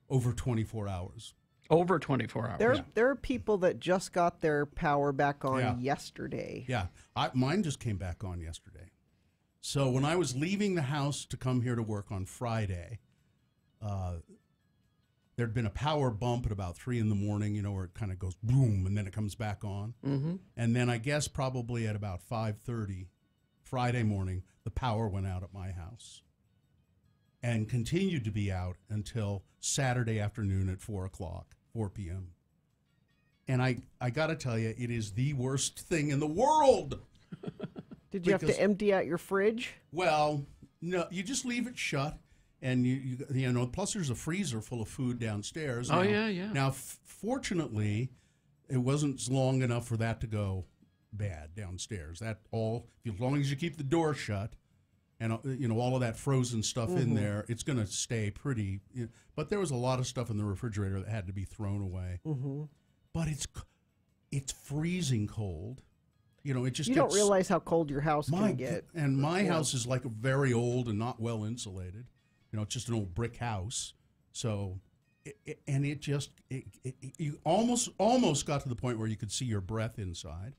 over 24 hours. Over 24 hours. There are people that just got their power back on yesterday. Yeah, mine just came back on yesterday. So when I was leaving the house to come here to work on Friday, there'd been a power bump at about 3 in the morning, you know, where it kind of goes boom and then it comes back on. Mm-hmm. And then I guess probably at about 5:30 Friday morning, the power went out at my house and continued to be out until Saturday afternoon at 4 p.m. And I got to tell you, it is the worst thing in the world. Did you have to empty out your fridge? Well, no, you just leave it shut, and you know. Plus, there's a freezer full of food downstairs. Oh, now, yeah. Now, fortunately, it wasn't long enough for that to go bad downstairs. As long as you keep the door shut, and you know all of that frozen stuff in there, it's going to stay pretty. But there was a lot of stuff in the refrigerator that had to be thrown away. Mm-hmm. But it's freezing cold. You know, it just you don't realize how cold your house can get. And my house is like very old and not well insulated. You know, it's just an old brick house. So, you almost got to the point where you could see your breath inside.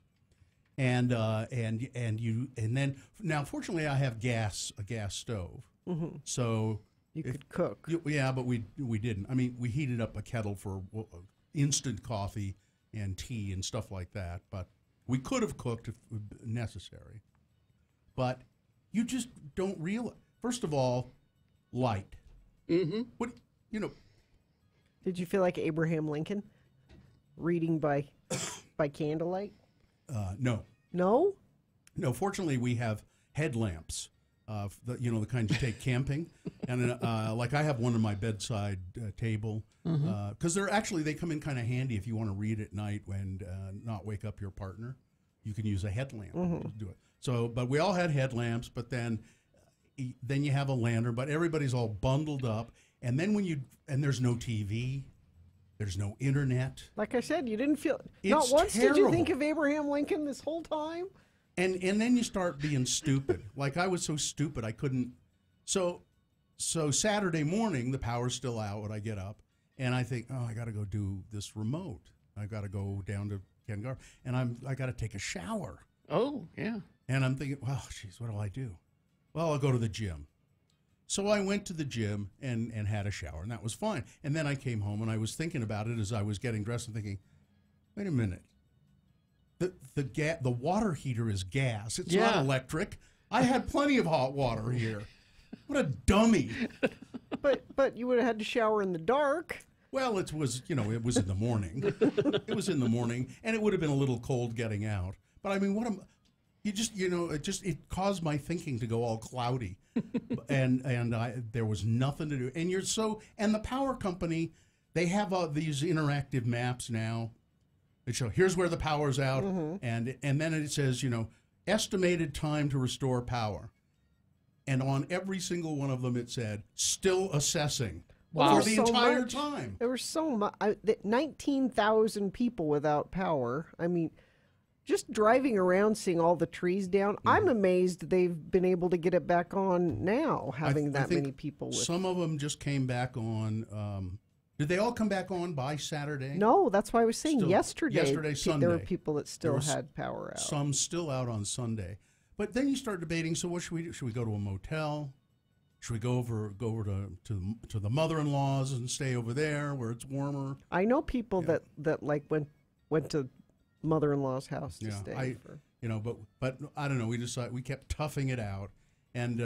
And then now, fortunately, I have a gas stove. Mm-hmm. So you could cook. Yeah, but we didn't. I mean, we heated up a kettle for instant coffee and tea and stuff like that, but we could have cooked if necessary. But you just don't realize. First of all, light. Mm-hmm. What, you know. Did you feel like Abraham Lincoln reading by candlelight? No. No? No, fortunately we have headlamps. The kind you take camping. And like I have one on my bedside table. Because they come in kind of handy if you want to read at night and not wake up your partner. You can use a headlamp to do it. So, but we all had headlamps, but then you have a lantern, but everybody's all bundled up. And then there's no TV, there's no internet. Like I said, you didn't feel, It's not once terrible. did you think of Abraham Lincoln this whole time? And then you start being stupid. Like I was so stupid I couldn't. So Saturday morning the power's still out when I get up, and I think, I got to go do this remote. I got to go down to Ken Gar, and I got to take a shower. Oh yeah. And I'm thinking, well, geez, what do I do? Well, I'll go to the gym. So I went to the gym and had a shower, and that was fine. And then I came home, and I was thinking about it as I was getting dressed and thinking, wait a minute. The water heater is gas. It's not electric. I had plenty of hot water here. What a dummy. But you would have had to shower in the dark. Well, it was in the morning. It was in the morning, and it would have been a little cold getting out. But I mean, it caused my thinking to go all cloudy. and there was nothing to do. And the power company, they have these interactive maps now. They show here's where the power's out, and then it says, estimated time to restore power. And on every single one of them, it said still assessing for the entire time. There were so much. 19,000 people without power. I mean, just driving around, seeing all the trees down, I'm amazed they've been able to get it back on now, having that many people with. Some of them just came back on. Did they all come back on by Saturday? No, that's why I was saying yesterday, Sunday. There were people that still had power out. Some still out on Sunday. But then you start debating, so what should we do? Should we go to a motel? should we go over to the mother-in-law's and stay over there where it's warmer? I know people that like went to mother-in-law's house to stay. But I don't know. We kept toughing it out, and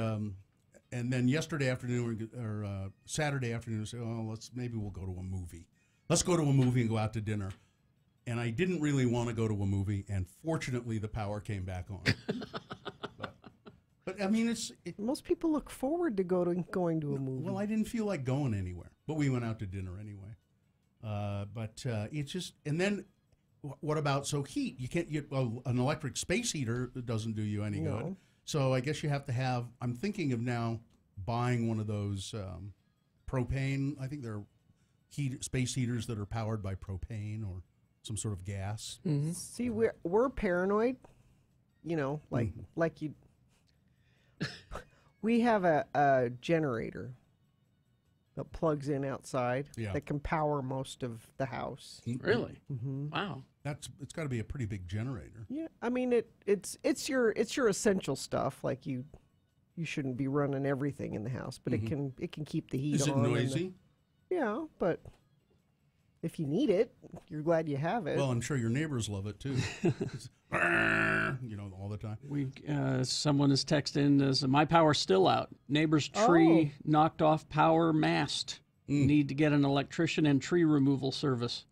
then yesterday afternoon or Saturday afternoon, we said, oh, maybe we'll go to a movie. Let's go to a movie and go out to dinner. And I didn't really want to go to a movie, and fortunately, the power came back on. but I mean, most people look forward to going to a movie. Well, I didn't feel like going anywhere, but we went out to dinner anyway. But it's just, and then what about heat? You can't get an electric space heater doesn't do you any good. So I guess you have to have. I'm thinking of now buying one of those propane. I think they're space heaters that are powered by propane or some sort of gas. Mm-hmm. See, we're paranoid, like you. We have a generator that plugs in outside that can power most of the house. Really? Mm-hmm. Wow. It's got to be a pretty big generator. Yeah, I mean it's your essential stuff. Like you shouldn't be running everything in the house, but it can keep the heat on. Is it noisy? Yeah, but if you need it, you're glad you have it. Well, I'm sure your neighbors love it too. All the time. Someone has texted in, my power's still out. Neighbor's tree knocked off power mast. Need to get an electrician and tree removal service.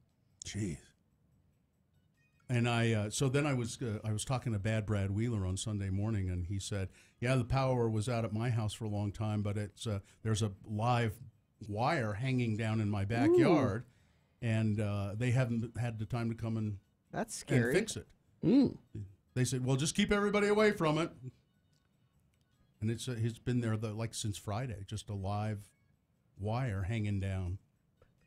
Jeez. And then I was talking to Bad Brad Wheeler on Sunday morning, and he said, yeah, the power was out at my house for a long time, but there's a live wire hanging down in my backyard. Ooh. And they haven't had the time to come and that's scary. And fix it. They said, well, just keep everybody away from it. And it's been there since Friday, just a live wire hanging down.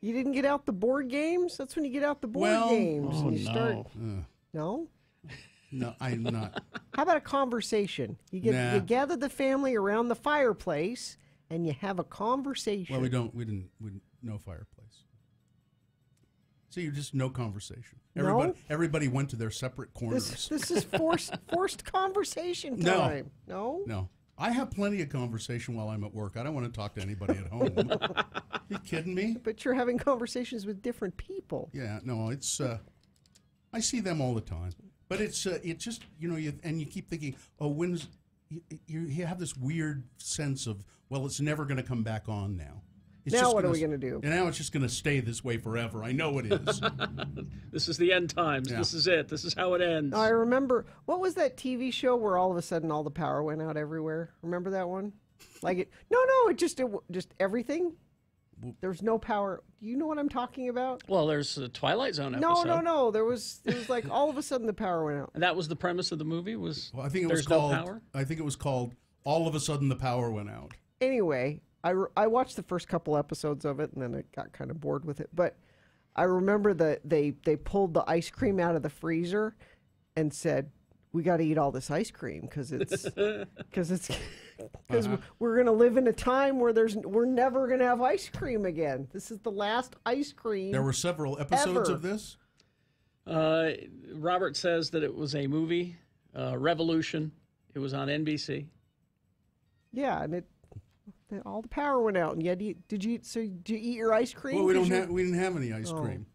You didn't get out the board games? That's when you get out the board games. Oh, and you start. No? No, I'm not. How about a conversation? You gather the family around the fireplace and you have a conversation. Well, we didn't no fireplace. So you just no conversation. Everybody went to their separate corners. This is forced conversation time. No. I have plenty of conversation while I'm at work. I don't want to talk to anybody at home. You kidding me? But you're having conversations with different people. Yeah, no, it's I see them all the time. But it's just, you keep thinking, you have this weird sense of, well, it's never going to come back on now. Now what are we going to do? And now it's just going to stay this way forever. I know it is. This is the end times. Yeah. This is it. This is how it ends. I remember, what was that TV show where all of a sudden all the power went out everywhere? Remember that one? It just everything. There's no power. Do you know what I'm talking about? Well, there's a Twilight Zone episode. No. There was like all of a sudden the power went out. And that was the premise of the movie. I think it was called All of a Sudden the Power Went Out. Anyway, I watched the first couple episodes of it, and then I got kind of bored with it. But I remember that they pulled the ice cream out of the freezer and said, "We got to eat all this ice cream because we're going to live in a time where we're never going to have ice cream again. This is the last ice cream." There were several episodes of this. Robert says that it was a movie, Revolution. It was on NBC. Yeah, and all the power went out, and yet did you eat your ice cream? Well, we didn't have any ice cream.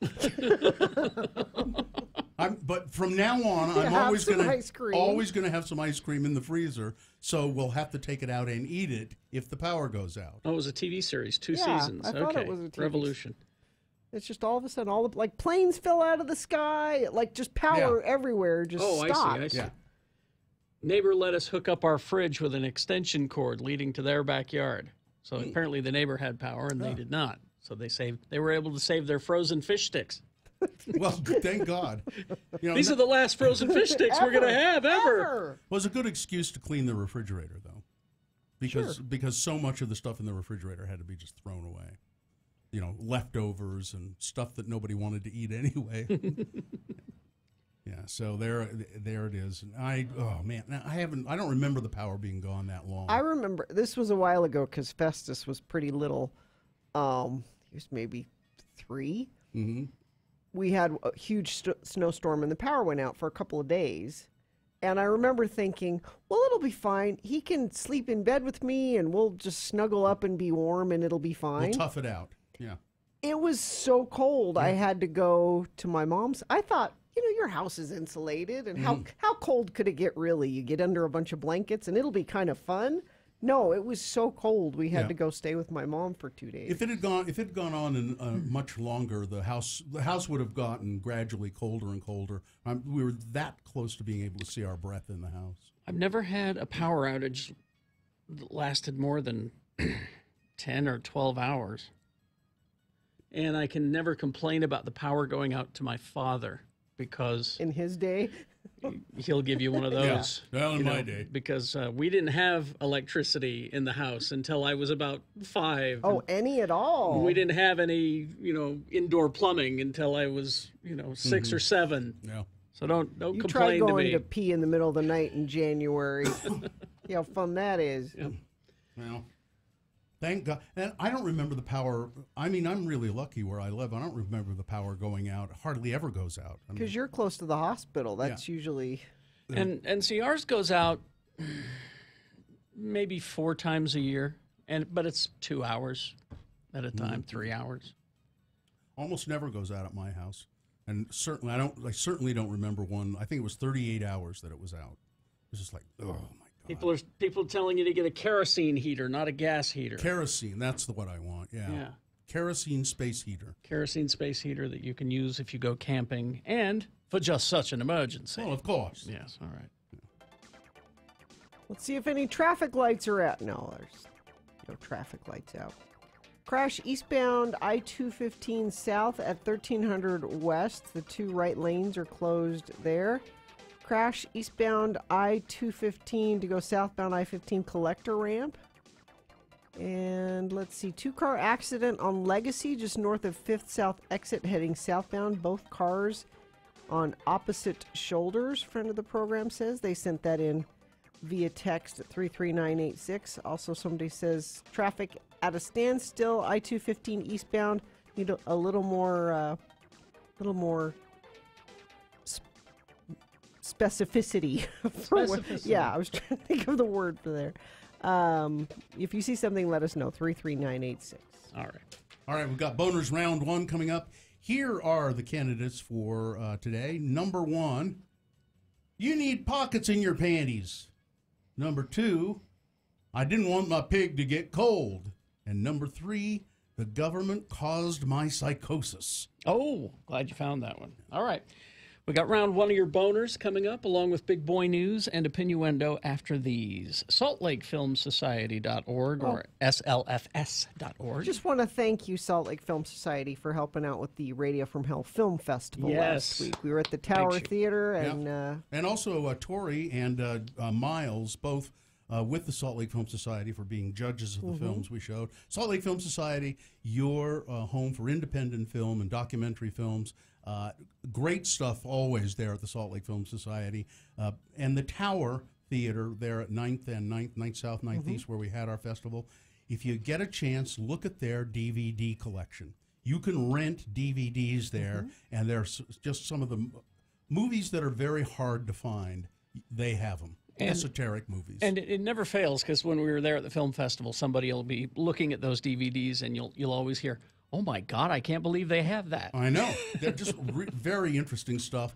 But from now on, I'm always going to have some ice cream in the freezer. So we'll have to take it out and eat it if the power goes out. Oh, it was a TV series, 2 seasons. I thought it was a TV Revolution. It's just all of a sudden, planes fell out of the sky, just power everywhere just stopped. I see. Yeah. Neighbor let us hook up our fridge with an extension cord leading to their backyard. So apparently the neighbor had power and they did not. So they were able to save their frozen fish sticks. Well, thank God. These are the last frozen fish sticks we're going to have ever. It was a good excuse to clean the refrigerator, though, because so much of the stuff in the refrigerator had to be just thrown away. Leftovers and stuff that nobody wanted to eat anyway. Yeah, so there it is. And I don't remember the power being gone that long. I remember this was a while ago because Festus was pretty little. He was maybe 3. Mm-hmm. We had a huge snowstorm and the power went out for a couple of days, And I remember thinking, well, it'll be fine. He can sleep in bed with me and we'll just snuggle up and be warm and it'll be fine. We'll tough it out. Yeah. It was so cold. I had to go to my mom's. I thought, your house is insulated. And how cold could it get really? You get under a bunch of blankets and it'll be kind of fun. No, it was so cold. We had to go stay with my mom for 2 days. If it had gone on in, much longer, the house would have gotten gradually colder and colder. We were that close to being able to see our breath in the house. I've never had a power outage that lasted more than 10 or 12 hours. And I can never complain about the power going out to my father because... In his day? He'll give you one of those. Yeah. Well, in my day. Because we didn't have electricity in the house until I was about 5. Oh, any at all? We didn't have any, indoor plumbing until I was, 6 or 7. Yeah. So don't you complain try to going me. to pee in the middle of the night in January. See how fun that is. Yep. Well, thank God. And I don't remember the power. I mean, I'm really lucky where I live. I don't remember the power going out. It hardly ever goes out. Because you're close to the hospital. That's usually... And see, ours goes out maybe 4 times a year, but it's 2 hours at a time, 3 hours. Almost never goes out at my house. And certainly, I certainly don't remember one. I think it was 38 hours that it was out. It was just like, oh, my God. People telling you to get a kerosene heater, not a gas heater. Kerosene, that's what I want, yeah. Kerosene space heater. Kerosene space heater that you can use if you go camping and for just such an emergency. Well, of course. Yes, all right. Let's see if any traffic lights are out. No, there's no traffic lights out. Crash eastbound I-215 south at 1300 west. The 2 right lanes are closed there. Crash eastbound I-215 to go southbound I-15 collector ramp. And let's see, 2-car accident on Legacy just north of 5th South exit heading southbound. Both cars on opposite shoulders, friend of the program says. They sent that in via text at 33986. Also, somebody says traffic at a standstill, I-215 eastbound. Need a little more specificity. Yeah, I was trying to think of the word for there. If you see something, let us know. 33986. All right, we've got Boners Round 1 coming up. Here are the candidates for today. Number 1, you need pockets in your panties. Number 2, I didn't want my pig to get cold. And number 3, the government caused my psychosis. Oh, glad you found that one. All right. We got round 1 of your boners coming up, along with Big Boy News and Opinioendo after these. SaltLakeFilmSociety.org or SLFS.org. Just want to thank you, Salt Lake Film Society, for helping out with the Radio from Hell Film Festival last week. We were at the Tower Theater. And also Tori and Miles, both with the Salt Lake Film Society, for being judges of the films we showed. Salt Lake Film Society, your home for independent film and documentary films. Great stuff always there at the Salt Lake Film Society. And the Tower Theater there at 9th and 9th South, 9th East, where we had our festival. If you get a chance, look at their DVD collection. You can rent DVDs there, and there's just some of the movies that are very hard to find. They have them. Esoteric movies. And it never fails, because when we were there at the film festival, somebody will be looking at those DVDs, and you'll always hear, oh my God, I can't believe they have that. I know. They're just very interesting stuff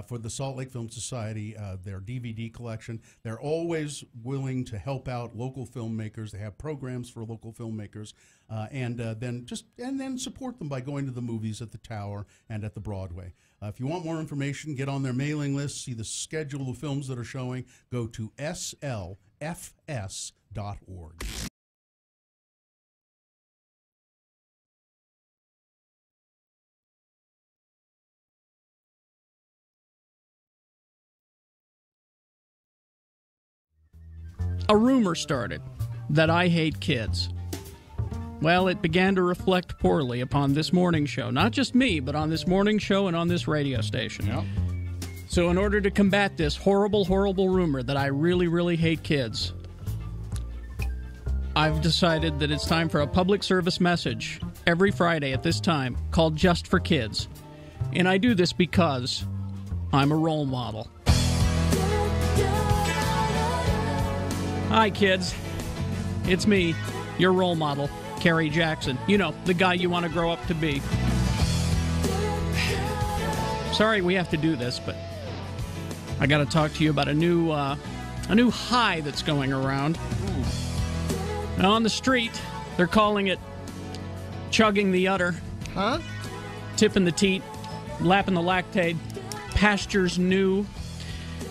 for the Salt Lake Film Society, their DVD collection. They're always willing to help out local filmmakers. They have programs for local filmmakers, and then support them by going to the movies at the Tower and at the Broadway. If you want more information, get on their mailing list, see the schedule of films that are showing. Go to slfs.org. A rumor started that I hate kids. Well, it began to reflect poorly upon this morning show. Not just me, but on this morning show and on this radio station. Yep. So in order to combat this horrible, horrible rumor that I really, really hate kids, I've decided that it's time for a public service message every Friday at this time called Just for Kids. And I do this because I'm a role model. Hi, kids. It's me, your role model, Kerry Jackson. You know, the guy you want to grow up to be. Sorry we have to do this, but I got to talk to you about a new high that's going around. Now, on the street, they're calling it chugging the udder. Huh? Tipping the teat, lapping the lactate, pastures new,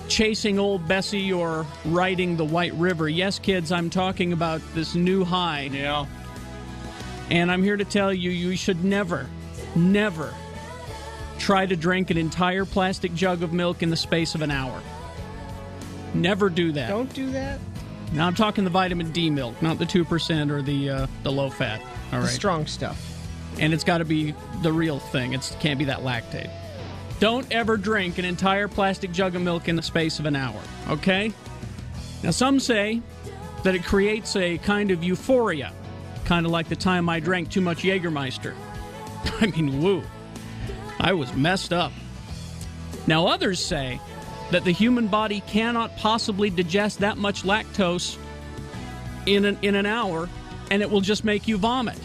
chasing old Bessie, or riding the White River. Yes, kids, I'm talking about this new high. Yeah. And I'm here to tell you, you should never, never try to drink an entire plastic jug of milk in the space of an hour. Never do that. Don't do that? Now, I'm talking the vitamin D milk, not the 2% or the low fat. All right. The strong stuff. And it's got to be the real thing. It can't be that lactate. Don't ever drink an entire plastic jug of milk in the space of an hour, okay? Now, some say that it creates a kind of euphoria, kind of like the time I drank too much Jägermeister. I mean, woo. I was messed up. Now, others say that the human body cannot possibly digest that much lactose in an hour, and it will just make you vomit.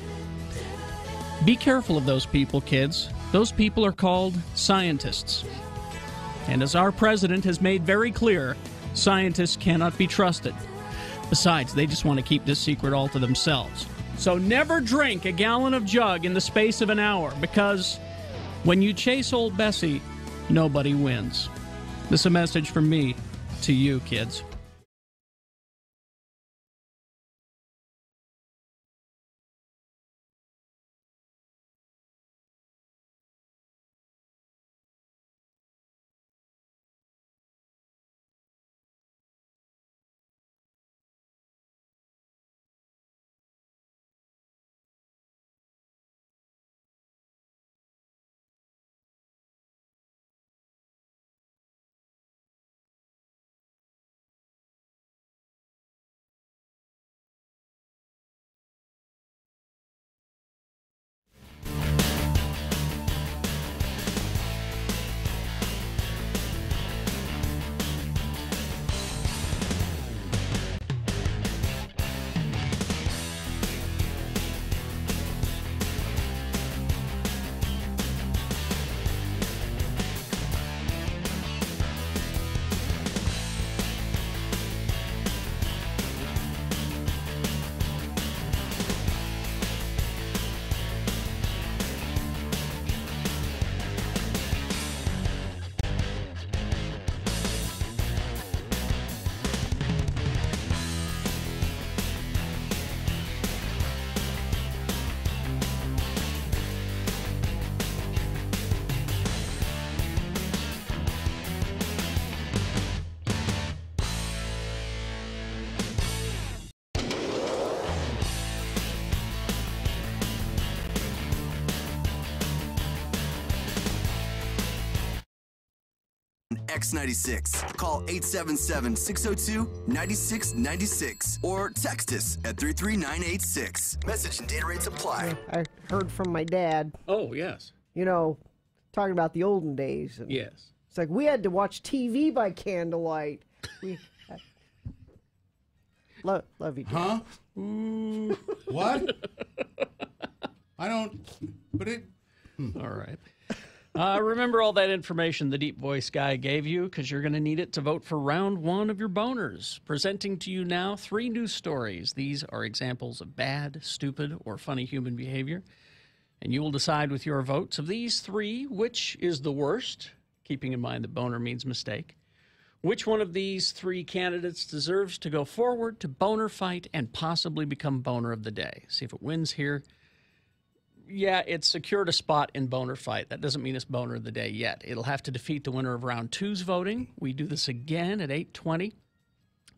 Be careful of those people, kids. Those people are called scientists. And as our president has made very clear, scientists cannot be trusted. Besides, they just want to keep this secret all to themselves. So never drink a gallon of jug in the space of an hour, because when you chase old Bessie, nobody wins. This is a message from me to you, kids. X96. Call 877-602-9696 or text us at 33986. Message and data rates apply. I heard from my dad. Oh, yes. You know, talking about the olden days. And yes. It's like we had to watch TV by candlelight. Love you, Dad. Huh? What? I don't. But it. All right. Remember all that information the deep voice guy gave you, because you're going to need it to vote for round one of your boners. Presenting to you now 3 news stories. These are examples of bad, stupid, or funny human behavior. And you will decide with your votes of these 3 which is the worst, keeping in mind that boner means mistake. Which one of these 3 candidates deserves to go forward to boner fight and possibly become boner of the day? See if it wins here. Yeah, it's secured a spot in boner fight. That doesn't mean it's boner of the day yet. It'll have to defeat the winner of round 2's voting. We do this again at 8:20.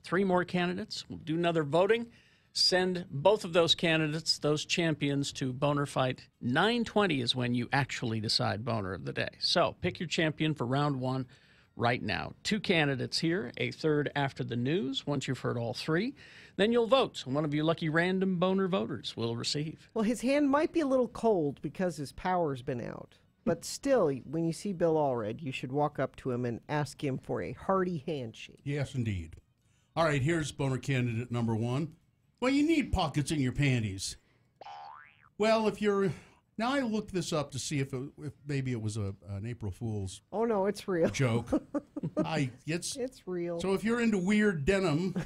3 more candidates. We'll do another voting. Send both of those candidates, those champions, to boner fight. 9:20 is when you actually decide boner of the day. So pick your champion for round 1 right now. 2 candidates here, a third after the news. Once you've heard all 3, then you'll vote. One of you lucky random boner voters will receive. Well, his hand might be a little cold because his power's been out. But still, when you see Bill Allred, you should walk up to him and ask him for a hearty handshake. Yes, indeed. All All right, here's boner candidate number 1. Well, you need pockets in your panties. Well, if you're... Now, I looked this up to see if maybe it was an April Fool's Oh, no, it's real. joke. It's real. So if you're into weird denim,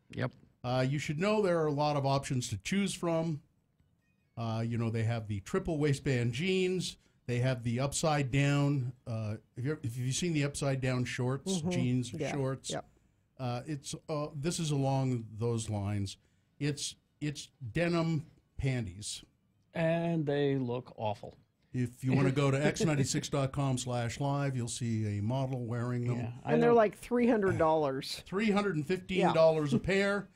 yep, you should know there are a lot of options to choose from. They have the triple waistband jeans. They have the upside down. If you've seen the upside down shorts, jeans, shorts, Yep. this is along those lines. It's denim panties. And they look awful. If you want to go to x96.com/live, you'll see a model wearing them. Yeah, And they're like $300. $315 a pair.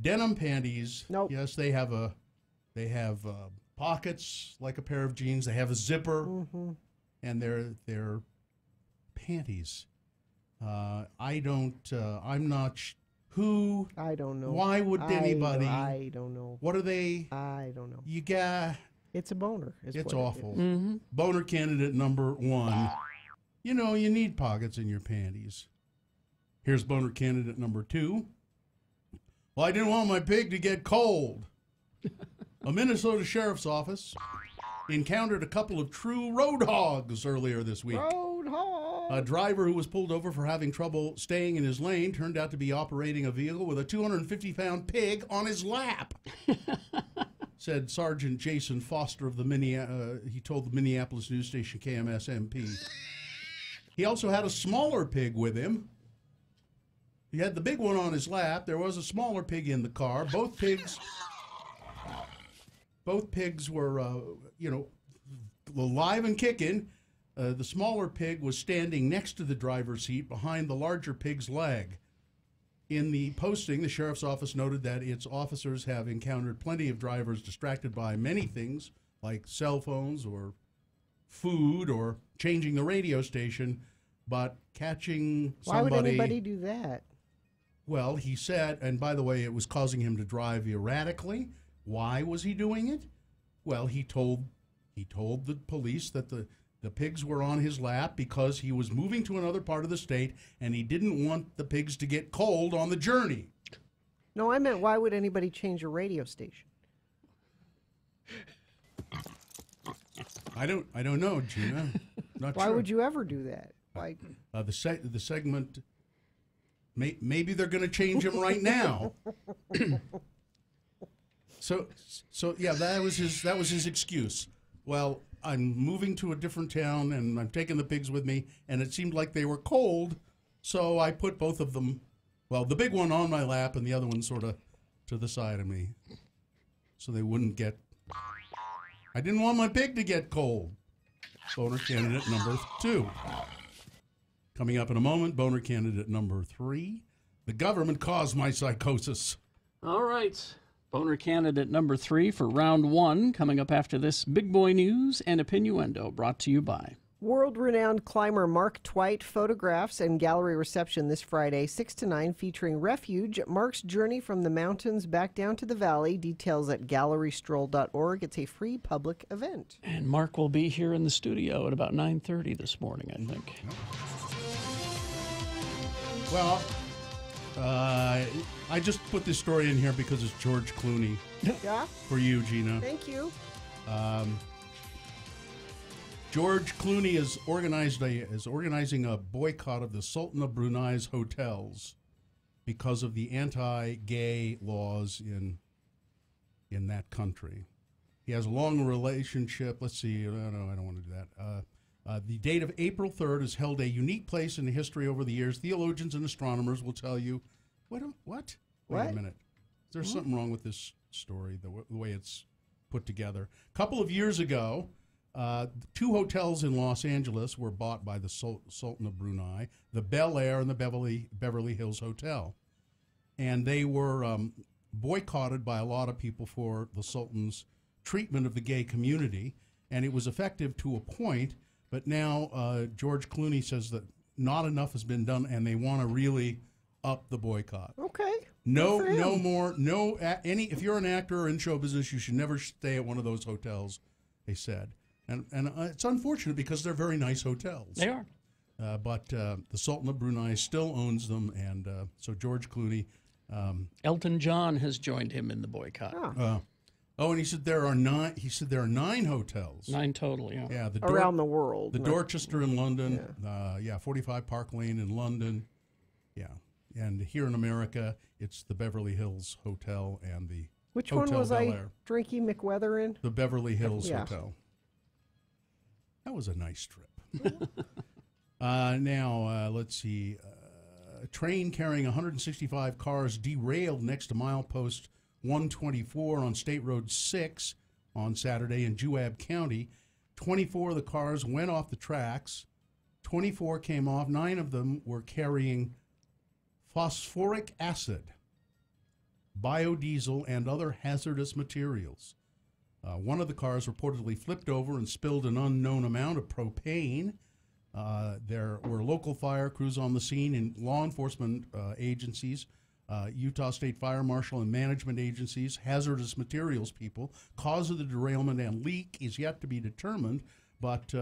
Denim panties. Nope. Yes, they have pockets like a pair of jeans. They have a zipper, and they're panties. I'm not. Who? I don't know. Why would anybody? I don't know. What are they? I don't know. You got. It's a boner. It's awful. Boner candidate number 1. You need pockets in your panties. Here's boner candidate number 2. Well, I didn't want my pig to get cold. A Minnesota sheriff's office encountered a couple of true road hogs earlier this week. Road hog. A driver who was pulled over for having trouble staying in his lane turned out to be operating a vehicle with a 250-pound pig on his lap, said Sergeant Jason Foster of he told the Minneapolis news station KMS-MP. He also had a smaller pig with him. He had the big one on his lap. There was a smaller pig in the car. Both pigs were, alive and kicking. The smaller pig was standing next to the driver's seat behind the larger pig's leg. In the posting, the sheriff's office noted that its officers have encountered plenty of drivers distracted by many things, like cell phones or food or changing the radio station, but catching somebody... Why would anybody do that? Well, he said, and by the way, it was causing him to drive erratically. Why was he doing it? Well, he told the police that the pigs were on his lap because he was moving to another part of the state and he didn't want the pigs to get cold on the journey. No, I meant why would anybody change a radio station? I don't know, Gina. Not Why sure. would you ever do that? Why? The segment. Maybe they're going to change him right now. So yeah, that was his excuse. Well, I'm moving to a different town and I'm taking the pigs with me, and it seemed like they were cold, so I put both of them, well, the big one on my lap and the other one sort of to the side of me, so they wouldn't get. I didn't want my pig to get cold. Boner candidate number 2. Coming up in a moment, boner candidate number 3. The government caused my psychosis. All right. Boner candidate number 3 for round 1, coming up after this big boy news and opinioendo, brought to you by World-renowned climber Mark Twight photographs and gallery reception this Friday, 6 to 9, featuring Refuge, Mark's journey from the mountains back down to the valley. Details at gallerystroll.org. It's a free public event. And Mark will be here in the studio at about 9:30 this morning, I think. Well, I just put this story in here because it's George Clooney. Yeah? For you, Gina. Thank you. George Clooney is organizing a boycott of the Sultan of Brunei's hotels because of the anti-gay laws in that country. He has a long relationship. Let's see. No, I don't want to do that. The date of April 3rd has held a unique place in the history over the years. Theologians and astronomers will tell you. What? Wait a minute. There's something wrong with this story, the way it's put together. A couple of years ago, 2 hotels in Los Angeles were bought by the Sultan of Brunei, the Bel Air and the Beverly Hills Hotel. And they were boycotted by a lot of people for the Sultan's treatment of the gay community. And it was effective to a point, but now George Clooney says that not enough has been done and they want to really up the boycott. Okay. No more. If you're an actor or in show business, you should never stay at one of those hotels, they said. And it's unfortunate because they're very nice hotels. They are. But the Sultan of Brunei still owns them, and so George Clooney. Elton John has joined him in the boycott. And he said there are 9. He said there are 9 hotels. 9 total, yeah. Yeah, around the world. The Dorchester in London. 45 Park Lane in London. Yeah, and here in America, it's the Beverly Hills Hotel and the Which Hotel one was Bel I Air. drinking McWeather in? The Beverly Hills Yeah. Hotel. That was a nice trip. Now, let's see. A train carrying 165 cars derailed next to milepost 124 on State Road 6 on Saturday in Juab County. 24 of the cars went off the tracks. 24 came off. 9 of them were carrying phosphoric acid, biodiesel, and other hazardous materials. One of the cars reportedly flipped over and spilled an unknown amount of propane. There were local fire crews on the scene and law enforcement agencies, Utah State Fire Marshal and management agencies, hazardous materials people. Cause of the derailment and leak is yet to be determined, but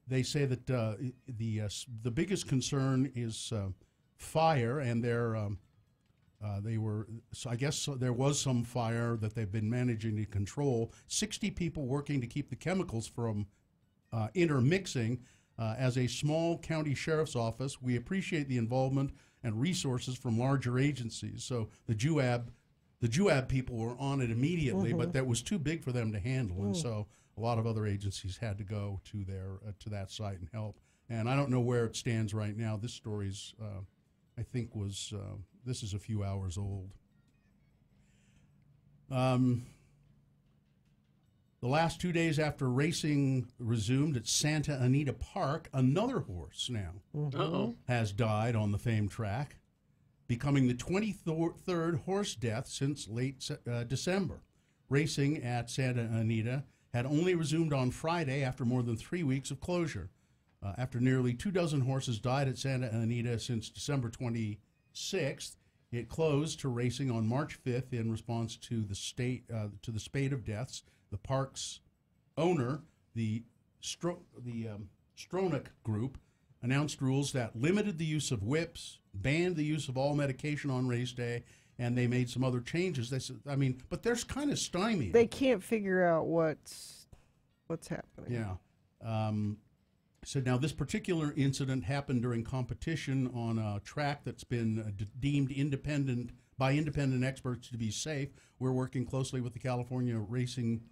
they say that the biggest concern is fire, and I guess there was some fire that they've been managing to control. 60 people working to keep the chemicals from intermixing. As a small county sheriff's office, we appreciate the involvement and resources from larger agencies. So the Juab people were on it immediately, but that was too big for them to handle, and so a lot of other agencies had to go to to that site and help. And I don't know where it stands right now. This story's, I think, this is a few hours old. The last 2 days after racing resumed at Santa Anita Park, another horse now has died on the famed track, becoming the 23rd horse death since late December. Racing at Santa Anita had only resumed on Friday after more than 3 weeks of closure. After nearly 24 horses died at Santa Anita since December 26th, it closed to racing on March 5th in response to the spate of deaths. The park's owner, the Stronach Group, announced rules that limited the use of whips, banned the use of all medication on race day, and they made some other changes. They said, but they're kind of stymied. They can't figure out what's happening. Yeah. So now this particular incident happened during competition on a track that's been deemed by independent experts to be safe. We're working closely with the California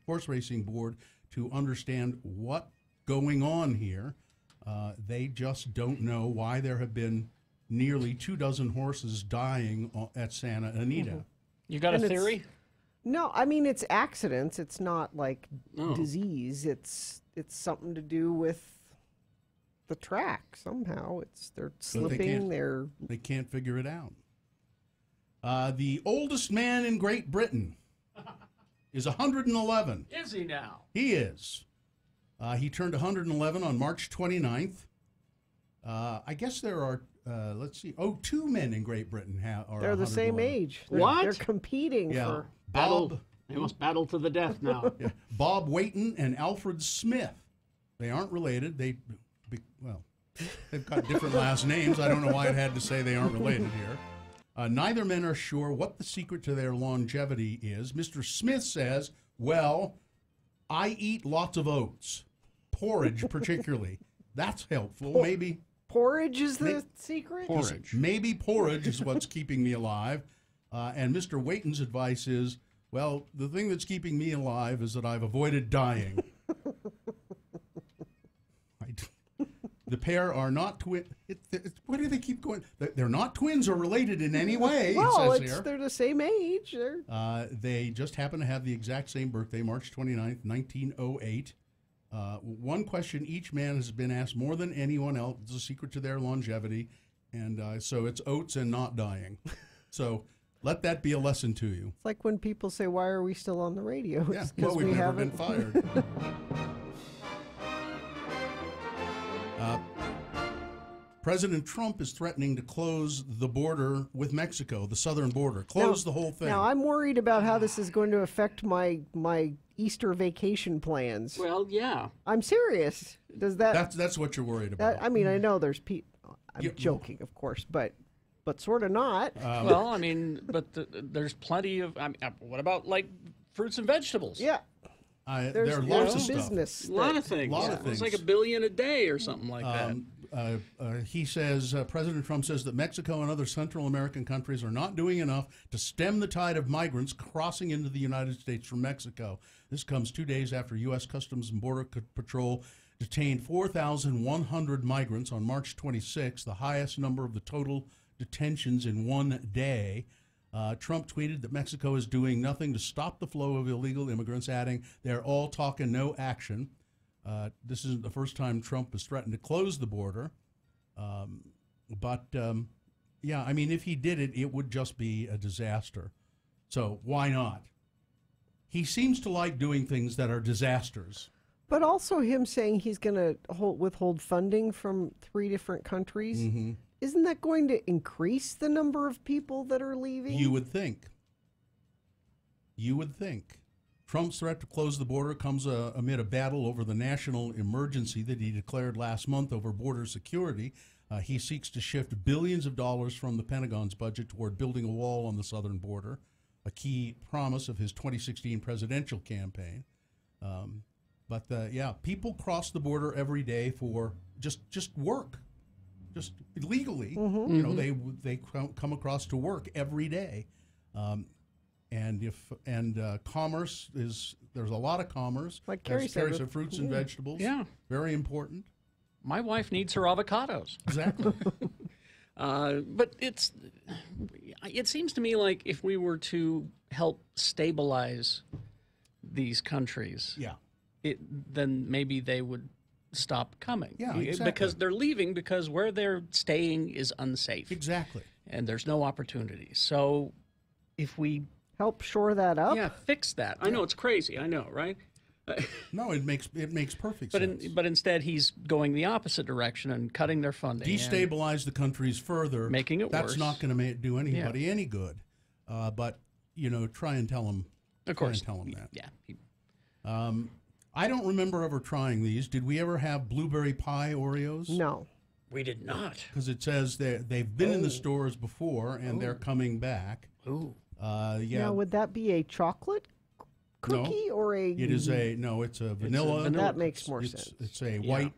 Horse Racing Board to understand what's going on here. They just don't know why there have been nearly 24 horses dying at Santa Anita. You got a theory? No, it's accidents. It's not like disease. It's something to do with the track somehow. They're slipping. They can't figure it out. The oldest man in Great Britain is 111. Is he now? He is. He turned 111 on March 29th. I guess there are, 2 men in Great Britain are They're the same age. They're competing for... They must battle to the death now. Yeah. Bob Wayton and Alfred Smith. They aren't related. They've got different last names. I don't know why it had to say they aren't related here. Neither men are sure what the secret to their longevity is. Mr. Smith says, I eat lots of oats, porridge particularly. That's helpful. Maybe porridge is the secret? Porridge. Maybe porridge is what's keeping me alive. And Mr. Wayton's advice is, the thing that's keeping me alive is that I've avoided dying. The pair are not twins. Why do they keep going? They're not twins or related in any way, it says here. They're the same age. They just happen to have the exact same birthday, March 29th, 1908. One question each man has been asked more than anyone else. It's a secret to their longevity. And so it's oats and not dying. So let that be a lesson to you. It's like when people say, why are we still on the radio? Yeah, we've never been fired. President Trump is threatening to close the border with Mexico, the southern border. Close the whole thing. Now, I'm worried about how this is going to affect my Easter vacation plans. Well, yeah. I'm serious. Does that? That's what you're worried about. I mean, I know there's people. I'm joking, of course, but sort of not. Well, I mean, but there's plenty of. I mean, what about like fruits and vegetables? Yeah. There are lots of stuff. Business. A lot of things. It's like $1 billion a day or something like that. He says, President Trump says that Mexico and other Central American countries are not doing enough to stem the tide of migrants crossing into the United States from Mexico. This comes 2 days after U.S. Customs and Border Patrol detained 4,100 migrants on March 26, the highest number of the total detentions in one day. Trump tweeted that Mexico is doing nothing to stop the flow of illegal immigrants, adding, they're all talk and no action. This isn't the first time Trump has threatened to close the border. Yeah, I mean, if he did it, it would just be a disaster. So why not? He seems to like doing things that are disasters. But also him saying he's going to withhold funding from 3 different countries. Mm-hmm. Isn't that going to increase the number of people that are leaving? You would think. You would think. Trump's threat to close the border comes amid a battle over the national emergency that he declared last month over border security. He seeks to shift billions of dollars from the Pentagon's budget toward building a wall on the southern border, a key promise of his 2016 presidential campaign. Yeah, people cross the border every day for just work. Just legally, Mm-hmm. you know, they come across to work every day, and commerce there's a lot of commerce. Like Carrie said, fruits and vegetables. Yeah, very important. My wife needs her avocados. Exactly. But it seems to me like if we were to help stabilize these countries, then maybe they would stop coming. Yeah, exactly. Because they're leaving because where they're staying is unsafe. Exactly. And there's no opportunity. So if we help shore that up. Yeah, fix that. I know it's crazy. I know, right? No, it makes perfect sense. But instead he's going the opposite direction and cutting their funding. Destabilize the countries further. Making it That's worse. not going to do anybody any good. But, you know, try and tell them. Of course. Try and tell them that. Yeah. I don't remember ever trying these. Did we ever have blueberry pie Oreos? No. We did not. Because it says they've been in the stores before and they're coming back. Ooh. Yeah. Now, would that be a chocolate cookie or a... It is it's a vanilla. That makes more sense. It's a white,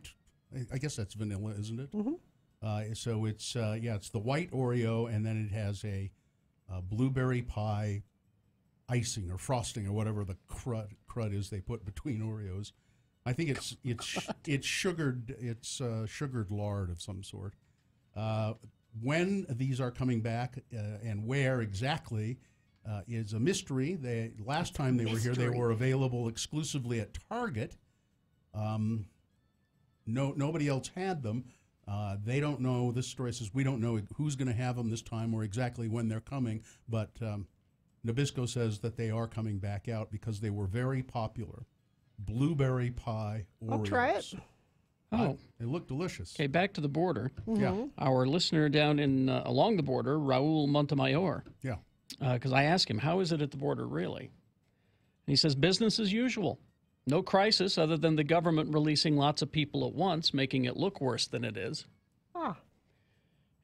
I guess that's vanilla, isn't it? Mm-hmm. So it's, it's the white Oreo, and then it has a blueberry pie icing or frosting or whatever the crud is they put between Oreos. I think it's sugared lard of some sort. When these are coming back and where exactly is a mystery. Last time they were here, they were available exclusively at Target. Nobody else had them. They don't know. This story says we don't know who's going to have them this time or exactly when they're coming, but Nabisco says that they are coming back out because they were very popular. Blueberry pie Oreos. I'll try it. Oh, they look delicious. Okay, back to the border. Mm-hmm. Yeah. Our listener down in along the border, Raul Montemayor. Yeah. Because I asked him, how is it at the border really? And he says, business as usual. No crisis other than the government releasing lots of people at once, making it look worse than it is.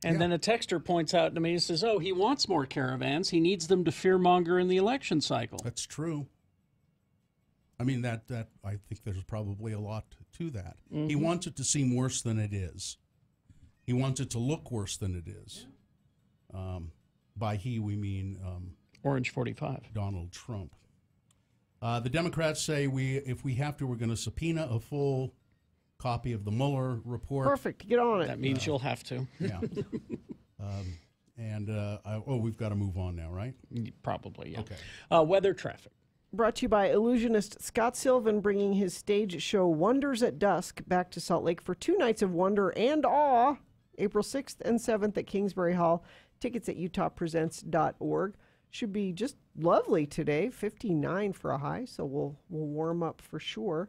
And then a texter points out to me, he says, he wants more caravans. He needs them to fearmonger in the election cycle. That's true. I mean, that I think there's probably a lot to that. Mm-hmm. He wants it to seem worse than it is. He wants it to look worse than it is. By he, we mean Orange 45. Donald Trump. The Democrats say if we have to, we're going to subpoena a full copy of the Mueller report. Perfect. Get on it. That means you'll have to. Yeah. We've got to move on now, right? Probably, yeah. Okay. Weather traffic. Brought to you by illusionist Scott Sylvan, bringing his stage show Wonders at Dusk back to Salt Lake for 2 nights of wonder and awe, April 6th and 7th at Kingsbury Hall. Tickets at utahpresents.org. Should be just lovely today, 59 for a high, so we'll warm up for sure.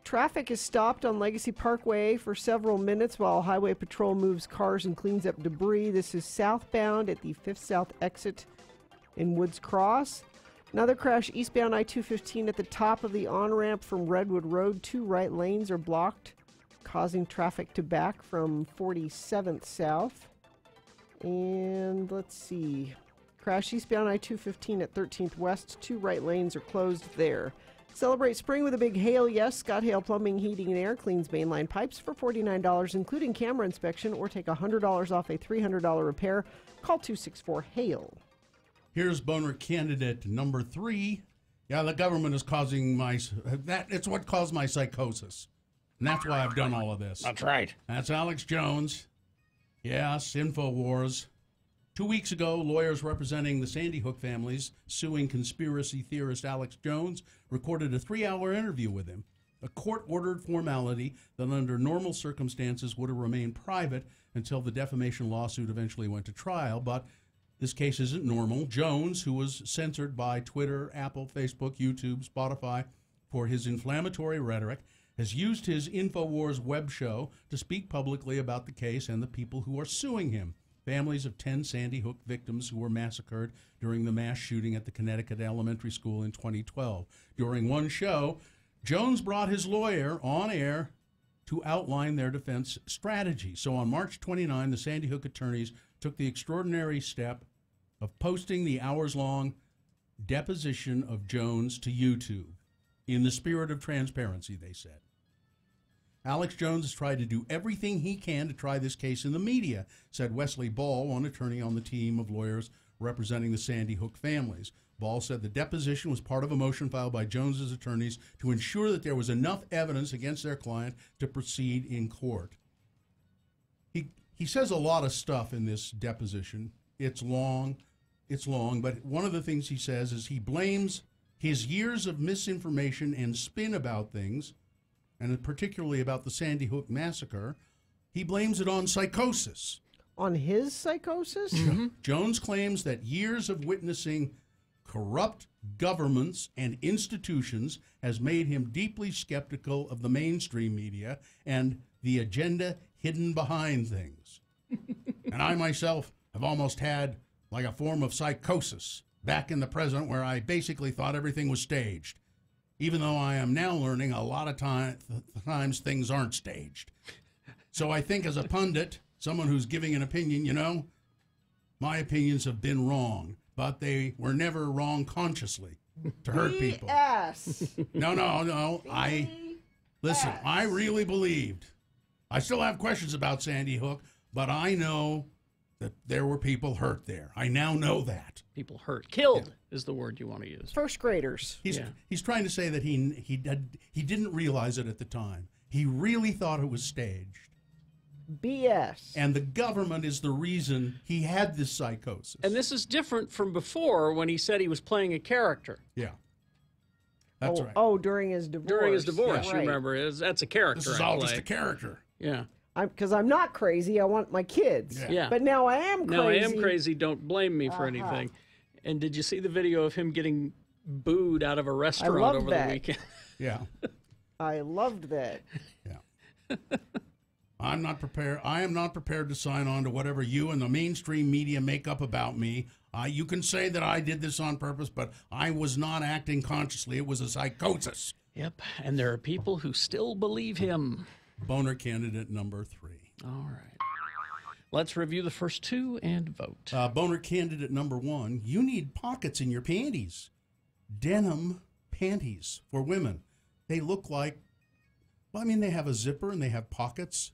Traffic is stopped on Legacy Parkway for several minutes while Highway Patrol moves cars and cleans up debris. This is southbound at the 5th South exit in Woods Cross. Another crash eastbound I-215 at the top of the on-ramp from Redwood Road. 2 right lanes are blocked, causing traffic to back from 47th South. And let's see. Crash eastbound I-215 at 13th West. 2 right lanes are closed there. Celebrate spring with a big hail, yes. Scott Hale Plumbing, Heating, and Air cleans mainline pipes for $49, including camera inspection, or take $100 off a $300 repair. Call 264-HAIL. Here's boner candidate number 3. Yeah, the government is causing it's what caused my psychosis. And that's why I've done all of this. That's right. That's Alex Jones. Yes, InfoWars. 2 weeks ago, lawyers representing the Sandy Hook families suing conspiracy theorist Alex Jones recorded a 3-hour interview with him. A court-ordered formality that under normal circumstances would have remained private until the defamation lawsuit eventually went to trial, but this case isn't normal. Jones, who was censored by Twitter, Apple, Facebook, YouTube, Spotify for his inflammatory rhetoric, has used his InfoWars web show to speak publicly about the case and the people who are suing him. Families of 10 Sandy Hook victims who were massacred during the mass shooting at the Connecticut Elementary School in 2012. During one show, Jones brought his lawyer on air to outline their defense strategy. So on March 29, the Sandy Hook attorneys took the extraordinary step of posting the hours-long deposition of Jones to YouTube. In the spirit of transparency, they said. Alex Jones has tried to do everything he can to try this case in the media, said Wesley Ball, one attorney on the team of lawyers representing the Sandy Hook families. Ball said the deposition was part of a motion filed by Jones's attorneys to ensure that there was enough evidence against their client to proceed in court. He says a lot of stuff in this deposition. It's long, but one of the things he says is he blames his years of misinformation and spin about things, and particularly about the Sandy Hook massacre, he blames it on psychosis. On his psychosis? Mm-hmm. Jones claims that years of witnessing corrupt governments and institutions has made him deeply skeptical of the mainstream media and the agenda hidden behind things. And I myself have almost had like a form of psychosis back in the present where I basically thought everything was staged, even though I am now learning a lot of times things aren't staged. So I think as a pundit, someone who's giving an opinion, my opinions have been wrong, but they were never wrong consciously to hurt people. Yes. No. Listen, I really believed. I still have questions about Sandy Hook, but I know that there were people hurt there. I now know that. People hurt. Killed is the word you want to use. First graders. He's trying to say that he didn't realize it at the time. He really thought it was staged. BS. And the government is the reason he had this psychosis. And this is different from before when he said he was playing a character. Yeah. That's right. Oh, during his divorce. During his divorce, Yeah. you remember. That's a character. This is all just a character. Yeah. Because I'm not crazy. I want my kids. Yeah. But now I am crazy. Now I am crazy. Don't blame me for anything. And did you see the video of him getting booed out of a restaurant over the weekend? Yeah. I loved that. Yeah. I am not prepared to sign on to whatever you and the mainstream media make up about me. You can say that I did this on purpose, but I was not acting consciously. It was a psychosis. Yep. And there are people who still believe him. Boner candidate number 3. All right. Let's review the first 2 and vote. Boner candidate number 1. You need pockets in your panties. Denim panties for women. They look like, they have a zipper and they have pockets.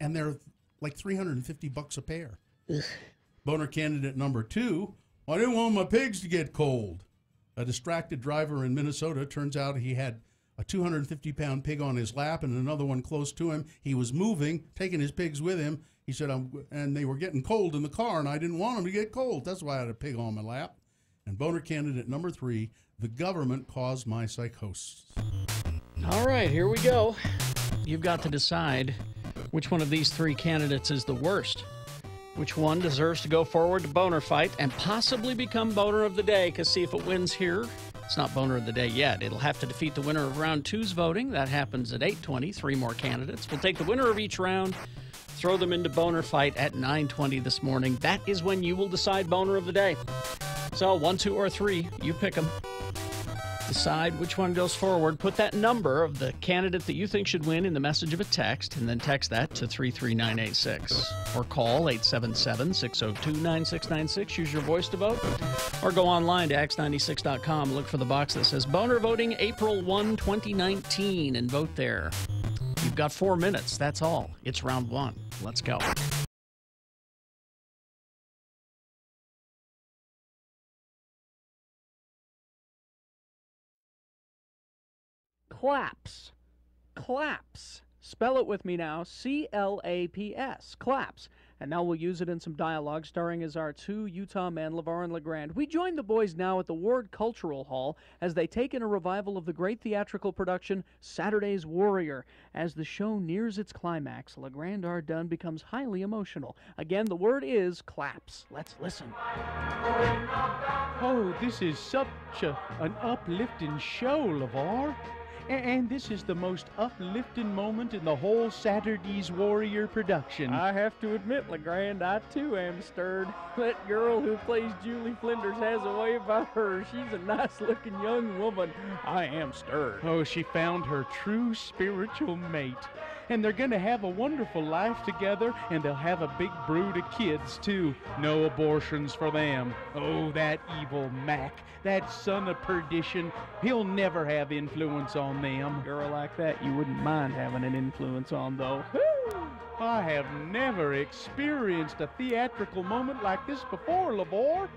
And they're like $350 a pair. Ugh. Boner candidate number 2. I didn't want my pigs to get cold. A distracted driver in Minnesota, turns out he had a 250-pound pig on his lap and another one close to him. He was moving, taking his pigs with him. He said, and they were getting cold in the car, and I didn't want them to get cold. That's why I had a pig on my lap. And boner candidate number 3, the government caused my psychosis. All right, here we go. You've got to decide which one of these 3 candidates is the worst. Which one deserves to go forward to boner fight and possibly become boner of the day? Because see if it wins here. It's not boner of the day yet. It'll have to defeat the winner of round 2's voting. That happens at 8:20. 3 more candidates. We'll take the winner of each round, throw them into boner fight at 9:20 this morning. That is when you will decide boner of the day. So 1, 2, or 3, you pick them. Decide which one goes forward. Put that number of the candidate that you think should win in the message of a text, and then text that to 33986. Or call 877-602-9696. Use your voice to vote. Or go online to x96.com. Look for the box that says Boner Voting April 1, 2019, and vote there. You've got 4 minutes. That's all. It's round 1. Let's go. Claps. Claps. Spell it with me now. C-L-A-P-S. Claps. And now we'll use it in some dialogue, starring as our 2 Utah men, Levar and Legrand. We join the boys now at the Ward Cultural Hall as they take in a revival of the great theatrical production Saturday's Warrior. As the show nears its climax, Legrand R. Dunn becomes highly emotional. Again, the word is claps. Let's listen. Oh, this is such an uplifting show, Levar. And this is the most uplifting moment in the whole Saturday's Warrior production. I have to admit, Legrand, I too am stirred. That girl who plays Julie Flinders has a way about her. She's a nice-looking young woman. I am stirred. Oh, she found her true spiritual mate. And they're going to have a wonderful life together, and they'll have a big brood of kids, too. No abortions for them. Oh, that evil Mac, that son of perdition, he'll never have influence on them. A girl like that you wouldn't mind having an influence on, though. I have never experienced a theatrical moment like this before, Levar.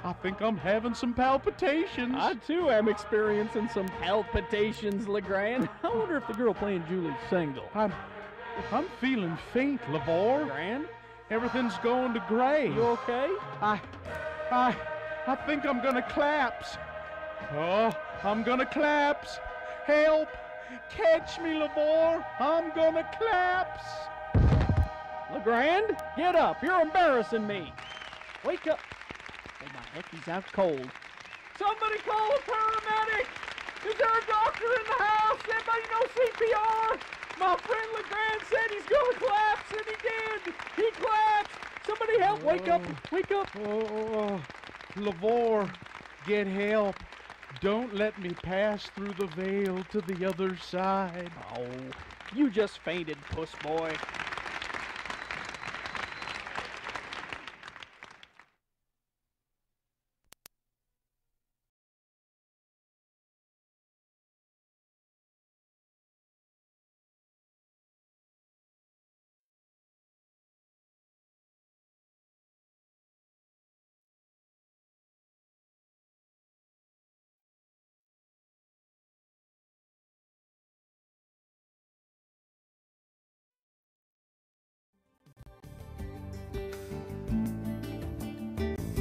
I think I'm having some palpitations. I, too, am experiencing some palpitations, Legrand. I wonder if the girl playing Julie's single. I'm feeling faint, Levar. Legrand? Everything's going to gray. You okay? I think I'm gonna collapse. Oh, I'm gonna collapse. Help! Catch me, Levar. I'm gonna collapse. Legrand, get up. You're embarrassing me. Wake up. Oh, my heck, he's out cold. Somebody call a paramedic. Is there a doctor in the house? Anybody know CPR? My friend Legrand said he's going to collapse, and he did. He collapsed. Somebody help. Wake up. Wake up. Oh, Levar, get help. Don't let me pass through the veil to the other side. Oh, you just fainted, puss boy.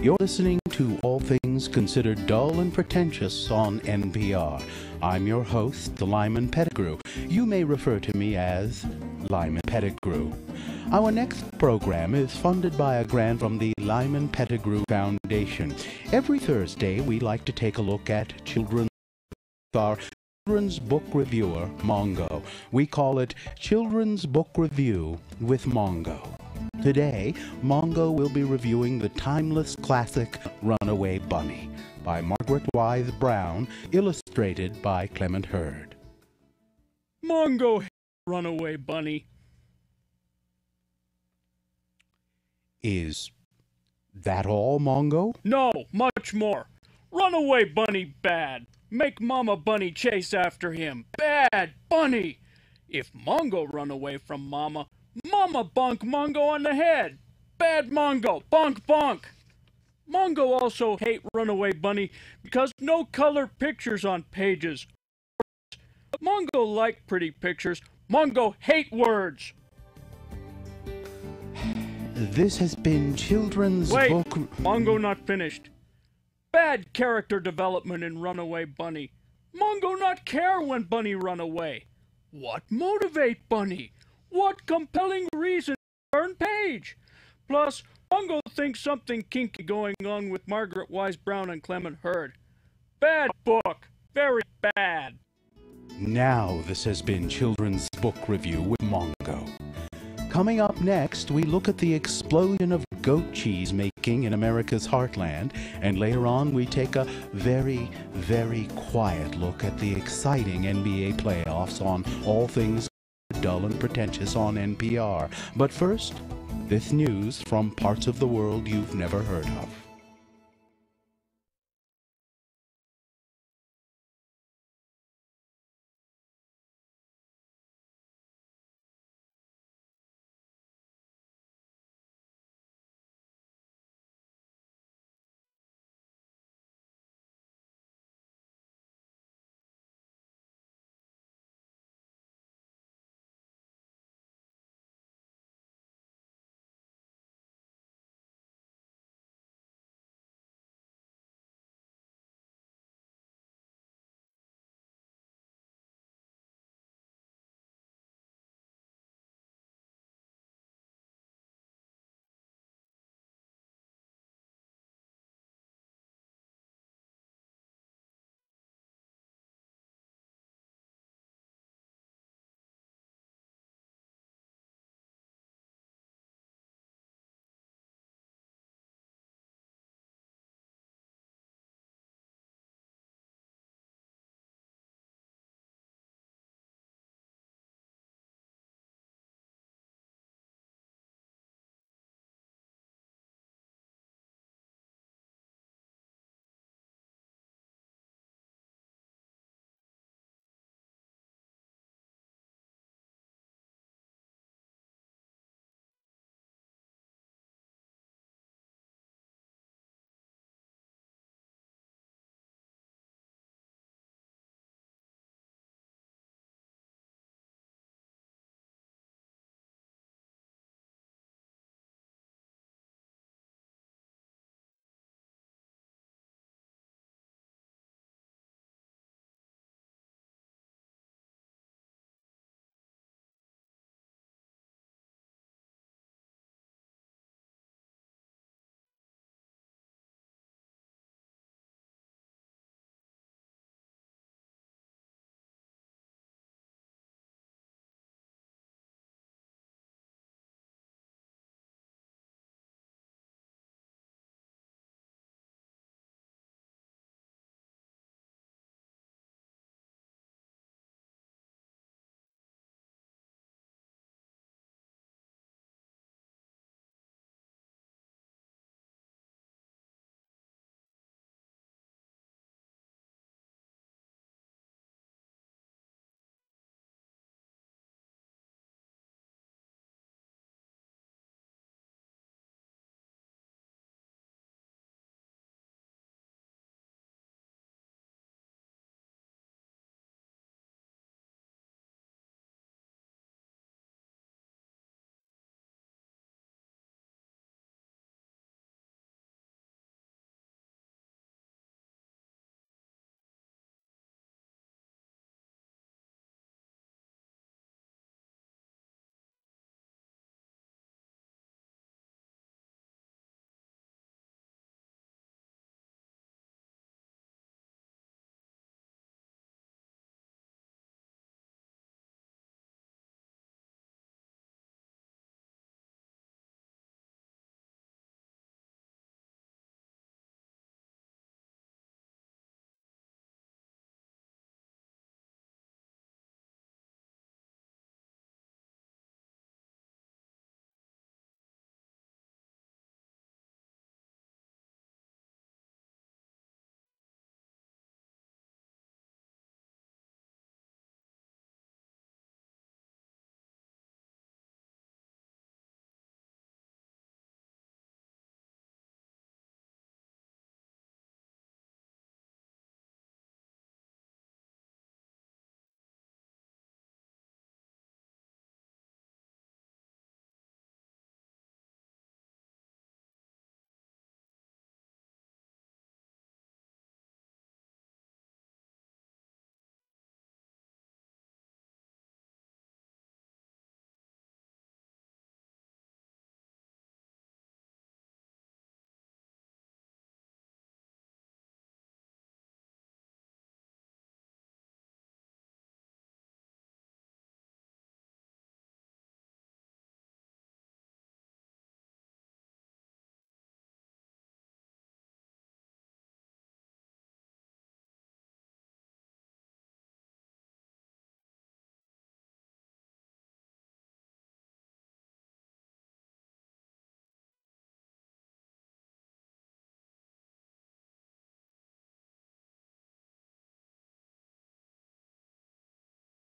You're listening to All Things Considered Dull and Pretentious on NPR. I'm your host, the Lyman Pettigrew. You may refer to me as Lyman Pettigrew. Our next program is funded by a grant from the Lyman Pettigrew Foundation. Every Thursday, we like to take a look at children's book reviewer, Mongo. We call it Children's Book Review with Mongo. Today, Mongo will be reviewing the timeless classic Runaway Bunny by Margaret Wise Brown, illustrated by Clement Hurd. Mongo, Runaway Bunny. Is that all, Mongo? No, much more. Runaway Bunny bad. Make Mama Bunny chase after him. Bad Bunny. If Mongo run away from Mama, Mama bonk Mongo on the head. Bad Mongo. Bonk bonk. Mongo also hate Runaway Bunny because no color pictures on pages. Mongo like pretty pictures. Mongo hate words. This has been Children's Wait, Book... Mongo not finished. Bad character development in Runaway Bunny. Mongo not care when Bunny run away. What motivate Bunny? What compelling reason turn page? Plus, Mongo thinks something kinky going on with Margaret Wise Brown and Clement Hurd. Bad book. Very bad. Now this has been Children's Book Review with Mongo. Coming up next, we look at the explosion of goat cheese making in America's heartland. And later on, we take a very, very quiet look at the exciting NBA playoffs on All Things Dull and Pretentious on NPR. But first, this news from parts of the world you've never heard of.